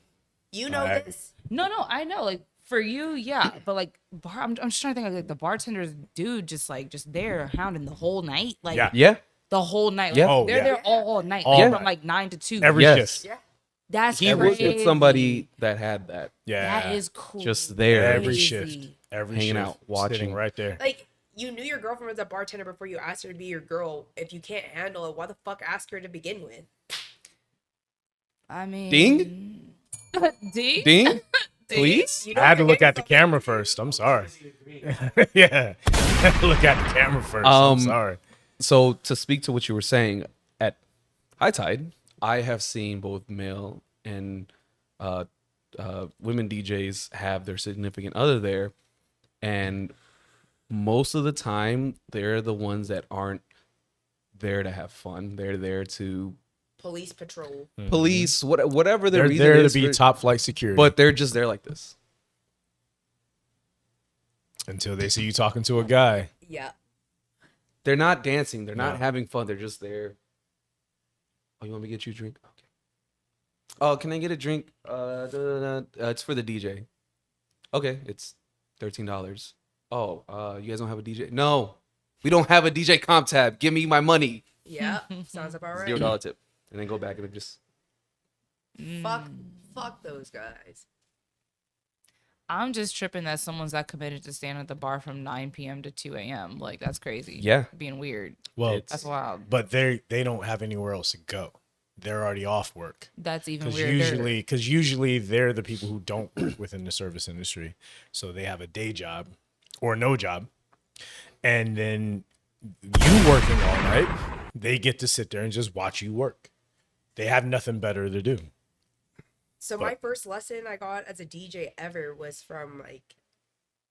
You know Alright. this? No, I know. Like for you, yeah, but like I'm just trying to think of like the bartender's dude, just there hounding the whole night, like Yeah. the whole night. Like, Yeah. Oh, they're yeah. there all night, All like, night. from like 9 to 2. Every Yes. shift. Yeah. That's He was crazy. with somebody that had that. Yeah, That is cool. Just there. every Crazy. shift, every Hanging shift, out, watching. sitting right there. Like you knew your girlfriend was a bartender before you asked her to be your girl. If you can't handle it, why the fuck ask her to begin with? I mean, Ding? ding, Ding, please. You I had to you're look getting at the camera first. I'm sorry. Yeah, look at the camera first. I'm sorry. So to speak to what you were saying, at High Tide, I have seen both male and women DJs have their significant other there, and most of the time they're the ones that aren't there to have fun. They're there to Police patrol. police whatever the They're reason there is to be for- top flight security. but they're just there like this. Until they see you talking to a guy. Yeah. They're not dancing. They're not No. having fun. They're just there. Oh, you want me to get you a drink? Okay. Oh, can I get a drink? It's for the DJ. Okay, it's $13. Oh, you guys don't have a DJ? No, we don't have a DJ comp tab. Give me my money. Yeah. Sounds about right. $0 tip, and then go back and just. Fuck those guys. I'm just tripping that someone's that committed to stand at the bar from 9 p.m. to 2 a.m. Like, that's crazy. Yeah. Being weird. Well, That's wild. but they don't have anywhere else to go. They're already off work. That's even Because weirder. usually they're the people who don't work within the service industry, so they have a day job or no job, and then you working all night, they get to sit there and just watch you work. They have nothing better to do. So my first lesson I got as a DJ ever was from like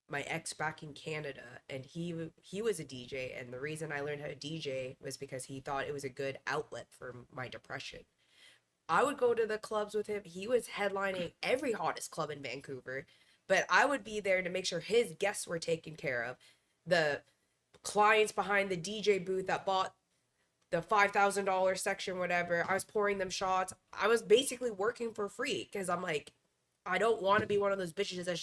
my ex back in Canada, and he was a DJ, and the reason I learned how to DJ was because he thought it was a good outlet for my depression. I would go to the clubs with him. He was headlining every hottest club in Vancouver, but I would be there to make sure his guests were taken care of. The clients behind the DJ booth that bought the $5,000 section, whatever, I was pouring them shots. I was basically working for free because I'm like, I don't want to be one of those bitches that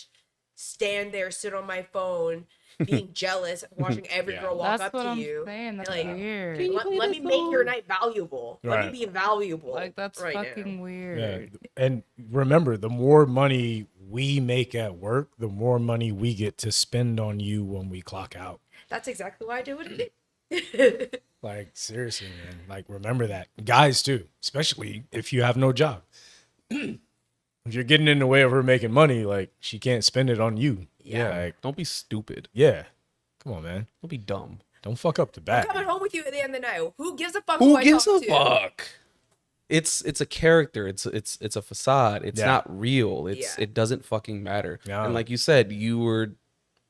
stand there, sit on my phone, being jealous, watching every Yeah. girl walk That's up what to I'm you. saying. That's Like, weird. let me make your night valuable. Let Right. me be valuable. Like, that's right fucking now. weird. Yeah. And remember, the more money we make at work, the more money we get to spend on you when we clock out. That's exactly why I do what I do. Like, seriously, man. Like, remember that. Guys, too, especially if you have no job. If you're getting in the way of her making money, like, she can't spend it on you. Yeah. Like, Don't be stupid. yeah. Come on, man. Don't be dumb. Don't fuck up the I'm back. coming home with you at the end of the night. Who gives a fuck Who I gives talk a to? fuck? It's a character. It's a facade. It's Yeah. not real. Yeah. It doesn't fucking matter. Yeah. And like you said, you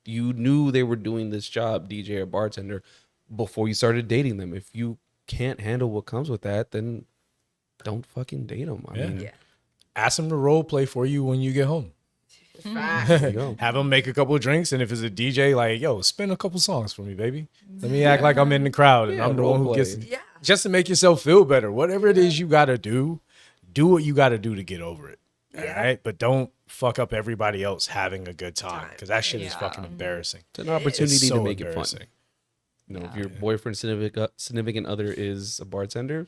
knew they were doing this job, DJ or bartender, before you started dating them. If you can't handle what comes with that, then don't fucking date them. I Yeah. mean, Yeah. Ask them to role play for you when you get home. Facts. there you go. Have them make a couple of drinks, and if it's a DJ, like, yo, spin a couple songs for me, baby. Let me act like I'm in the crowd and Yeah, I'm the role one who play. gets Yeah. just to make yourself feel better. Whatever it is you gotta do what you gotta do to get over it. All Yeah. right, but don't fuck up everybody else having a good time because that shit is Yeah. fucking embarrassing. It's an opportunity It's so to make it fun. embarrassing. You know, if your boyfriend, significant other is a bartender,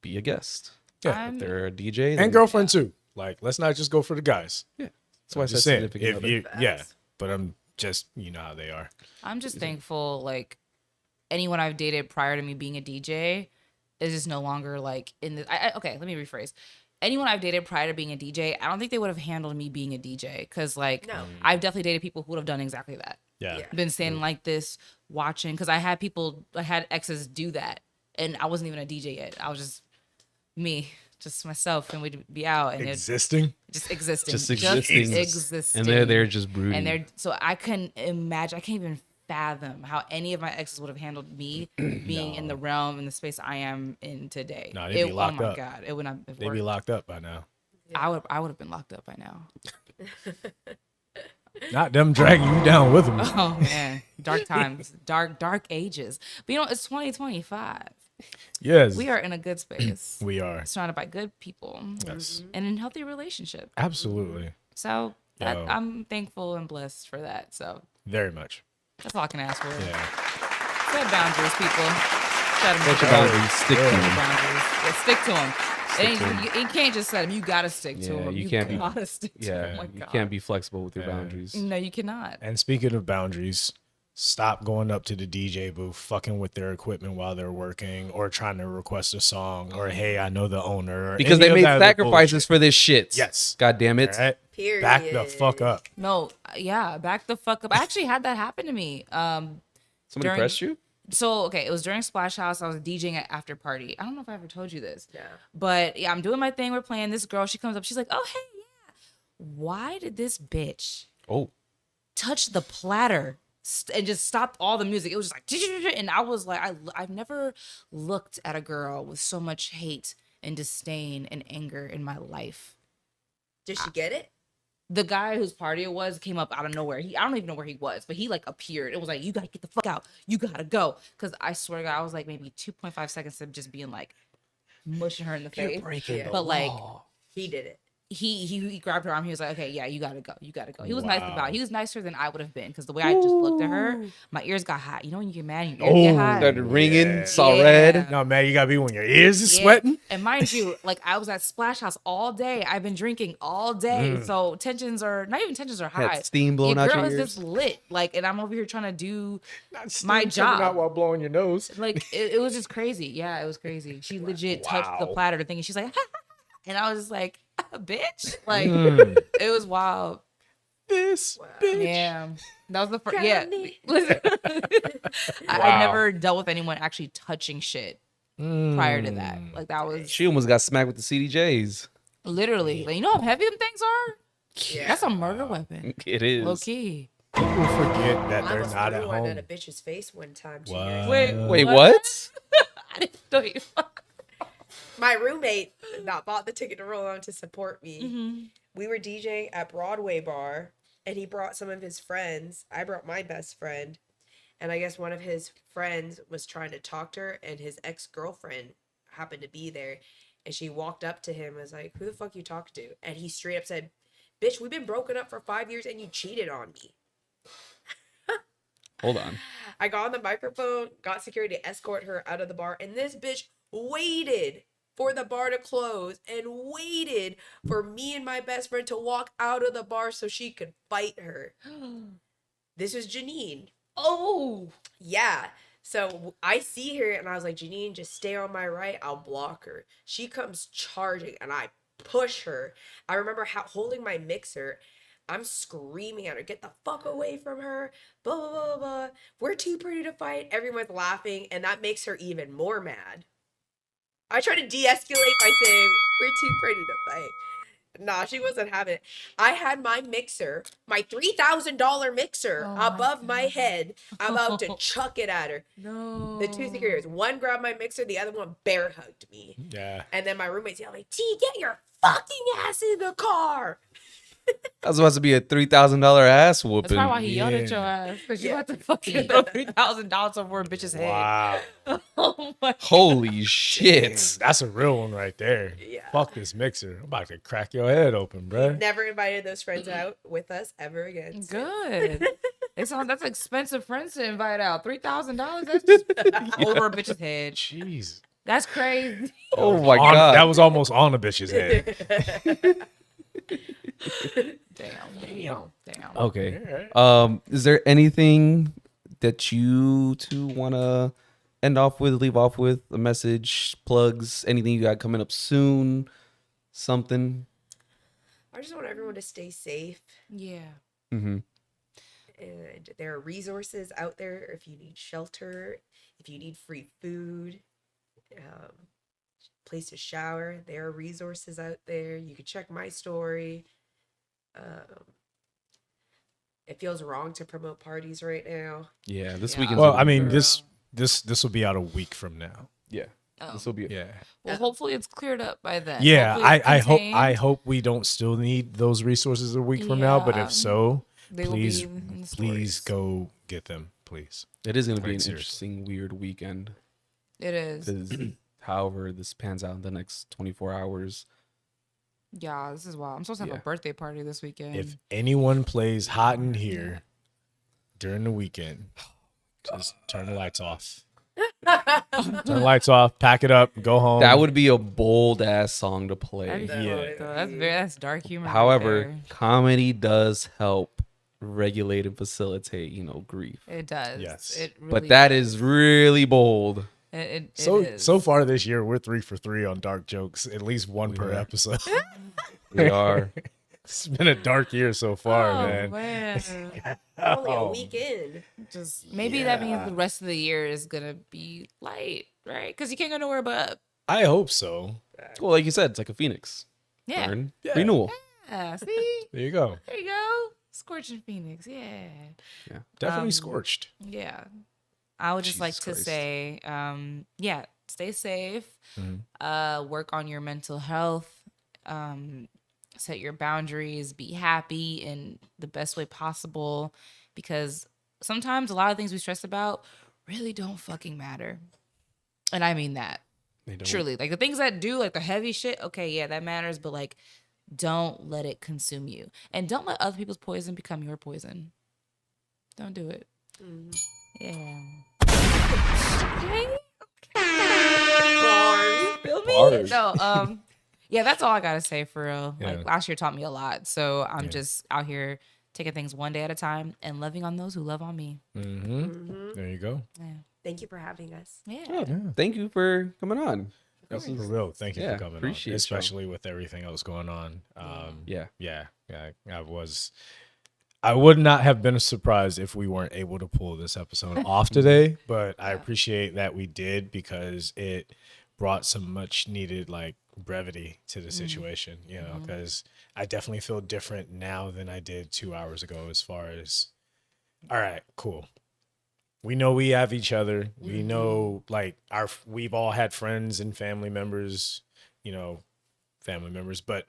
be a guest. Yeah. If they're a DJ, then And girlfriend too. Like, let's not just go for the guys. That's why I I'm said just saying, significant if other. you, yeah, Facts. but I'm just, you know how they are. I'm just thankful, like, anyone I've dated prior to me being a DJ is just no longer, like, in the... okay, let me rephrase. Anyone I've dated prior to being a DJ, I don't think they would have handled me being a DJ. Because, like, No. I've definitely dated people who would have done exactly that. Yeah. Yeah. Been standing like this, watching. Because I had exes do that. And I wasn't even a DJ yet. I was just me, just myself. And we'd be out. And Existing. just existing. Just existing. existing. And they're there just brooding. And they're so I couldn't imagine. I can't even fathom how any of my exes would have handled me being in the realm in the space I am in today. Nah, they'd be locked oh my up. god, it would not have They worked. be locked up by now. I would have been locked up by now. Not them dragging you down with them. Oh man, dark times, dark ages. But you know, it's 2025. Yes, We are in a good space. We are. Surrounded by good people Yes, and in healthy relationship. absolutely. So Yo. I'm thankful and blessed for that. So Very much. that's all I can ask for. Yeah. Set boundaries, people. Set them Set your boundaries. Stick to them. boundaries. Yeah, stick to them. You can't just set them. You gotta stick to Yeah, them. you can't be- gotta stick to Yeah, them. Oh my you God. can't be flexible with your Yeah. boundaries. No, you cannot. And speaking of boundaries, stop going up to the DJ booth, fucking with their equipment while they're working, or trying to request a song, or hey, I know the owner, or Because any they of made that other sacrifices bullshit. for this shit. Yes. God damn it. All right? Period. Back the fuck up. No, yeah, back the fuck up. I actually had that happen to me. Somebody During- pressed you? So okay, it was during Splash House. I was DJing at after party. I don't know if I ever told you this. Yeah. But yeah, I'm doing my thing. We're playing. This girl, she comes up. She's like, "Oh hey, yeah. Why did this bitch Oh. touch the platter and just stopped all the music?" It was just like, and I was like, I've never looked at a girl with so much hate and disdain and anger in my life. Did she get it? the guy whose party it was came up out of nowhere. I don't even know where he was, but he like appeared. It was like, you gotta get the fuck out. You gotta go. Because I swear to God, I was like maybe 2.5 seconds of just being like mushing her in the face. But like He did it. he grabbed her arm. He was like, okay, yeah, you gotta go. You gotta go. He was nice about it. He was nicer than I would have been because the way I just looked at her, my ears got hot. You know when you get mad and your ears get hot? Started ringing, Yeah. saw Yeah. red. No, man, you gotta be when your ears is Yeah. sweating. And mind you, like I was at Splash House all day. I've been drinking all day. So tensions are not even tensions are high. Had steam blowing Your out girl your is ears. just lit. Like, and I'm over here trying to do Not my steam coming job. out while blowing your nose. like it was just crazy. Yeah, it was crazy. She legit touched the Wow. platter thing and she's like, and I was just like, bitch. Like Mm. it was wild. This bitch. Yeah. That was the first. Yeah. Johnny. Listen, I Wow. never dealt with anyone actually touching shit prior to that. Mm. Like that was She almost got smacked with the CDJs. literally. Like, you know how heavy them things are? Yeah. That's a murder weapon. It is. Low key. People forget that I they're almost not at threw one home. at a bitch's face one time. 2 What? years ago. Wait, what? I didn't know you. My roommate not bought the ticket to roll on to support me. Mm-hmm. We were DJing at Broadway Bar, and he brought some of his friends. I brought my best friend, and I guess one of his friends was trying to talk to her, and his ex-girlfriend happened to be there, and she walked up to him and was like, "Who the fuck you talk to?" And he straight up said, "Bitch, we've been broken up for 5 years, and you cheated on me." Hold on. I got on the microphone, got security to escort her out of the bar, and this bitch waited for the bar to close and waited for me and my best friend to walk out of the bar so she could fight her. This was Janine. Oh. Yeah. So I see her and I was like, Janine, just stay on my right. I'll block her. She comes charging and I push her. I remember holding my mixer. I'm screaming at her, get the fuck away from her. Blah, blah, blah, blah. We're too pretty to fight. Everyone's laughing and that makes her even more mad. I try to de-escalate by saying, we're too pretty to fight. Nah, she wasn't having it. I had my mixer, my $3,000 mixer Oh my above my head. I'm about to chuck it at her. No. The two securities, one grabbed my mixer, the other one bear hugged me. Yeah. And then my roommate's yelling, T, get your fucking ass in the car. That was supposed to be a $3,000 ass That's whooping. probably why he yelled at Yeah. your ass. Because you Yeah. had to fucking throw $3,000 over a bitch's head. Wow. Oh my. Holy shit. That's a real one right there. Yeah. Fuck this mixer. I'm about to crack your head open, bro. Never invited those friends out with us ever again. So- Good. That's expensive friends to invite out. $3,000. That's just over a bitch's head. Jeez. That's crazy. Oh my On- god. That was almost on a bitch's head. Damn. Okay. All right. Is there anything that you two want to end off with, leave off with, a message, plugs, anything you got coming up soon, something? I just want everyone to stay safe. Yeah. Mm-hmm. And there are resources out there if you need shelter, if you need free food, place to shower. There are resources out there. You can check my story. It feels wrong to promote parties right now. Yeah, this Yeah. weekend. Well, I mean, this will be out a week from now. Yeah, Oh. this will be. Yeah. Well, hopefully it's cleared up by then. Yeah. Hopefully it's contained. I hope we don't still need those resources a week from now. But Yeah. if so, They will please, be in the please stories. go get them, please. It is going to be Like, an seriously. interesting, weird weekend. It is. Because however this pans out in the next 24 hours. Yeah, this is wild. I'm supposed to have Yeah. a birthday party this weekend. If anyone plays Hot in Here during the weekend, just turn the lights off. Turn the lights off, pack it up, go home. That would be a bold ass song to That'd be play. Yeah. fucked up. That's dark humor. right However, there. comedy does help regulate and facilitate, grief. It does. Yes. It really But that is really bold. it so is. so far this year we're 3 for 3 on dark jokes, at least one per Yeah. episode. We are. It's been a dark year so far, Oh, man. Only a Oh. weekend. Just maybe that means the rest of the year is gonna be light, right? Because you can't go nowhere but up. I hope so. Well, like you said, it's like a phoenix. Yeah. Burn, Yeah. renewal. Yeah. See, There you go. there you go. Scorching Phoenix. Yeah. Definitely scorched. Yeah. I would just like Jesus to Christ. say, stay safe. Mhm. Work on your mental health. set your boundaries, be happy in the best way possible, because sometimes a lot of things we stress about really don't fucking matter. And I mean that. They don't. Truly. Like the things that do, like the heavy shit, okay, yeah, that matters, but like don't let it consume you. And don't let other people's poison become your poison. Don't do it. Yeah. Okay. Bars. You feel me? Bars. No, yeah, that's all I gotta say for real. Yeah. Like last year taught me a lot. So I'm just out here taking things one day at a time and loving on those who love on me. There you go. Yeah. Thank you for having us. Yeah. Thank you for coming on. For real, thank you Yeah, for coming appreciate on, y'all. especially with everything else going on. Yeah. I would not have been surprised if we weren't able to pull this episode off today, but I appreciate that we did because it brought some much needed like brevity to the situation, you know, because I definitely feel different now than I did 2 hours ago as far as, all right, cool. We know we have each other. We know like we've all had friends and family members, but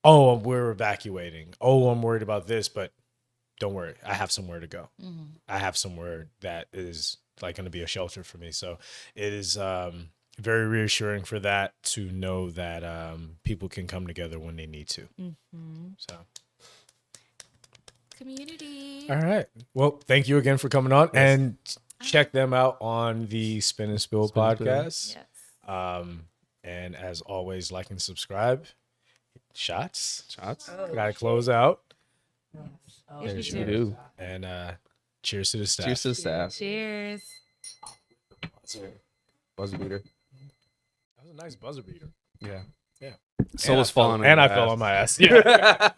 oh, we're evacuating. Oh, I'm worried about this, but don't worry. I have somewhere to go. I have somewhere that is like going to be a shelter for me. So it is very reassuring for that to know that people can come together when they need to. So. Community. All right. Well, thank you again for coming on, and check them out on the Spin and Spill podcast. Yes. And as always, like and subscribe. Shots. Oh, Gotta close out. Yes, You do. And cheers to the staff. Cheers to the staff. Cheers. Buzzer beater. That was a nice buzzer beater. Yeah. Yeah. So And was I fell- falling on And your I fell ass. on my ass. Yeah.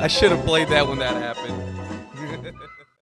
I should have played that when that happened.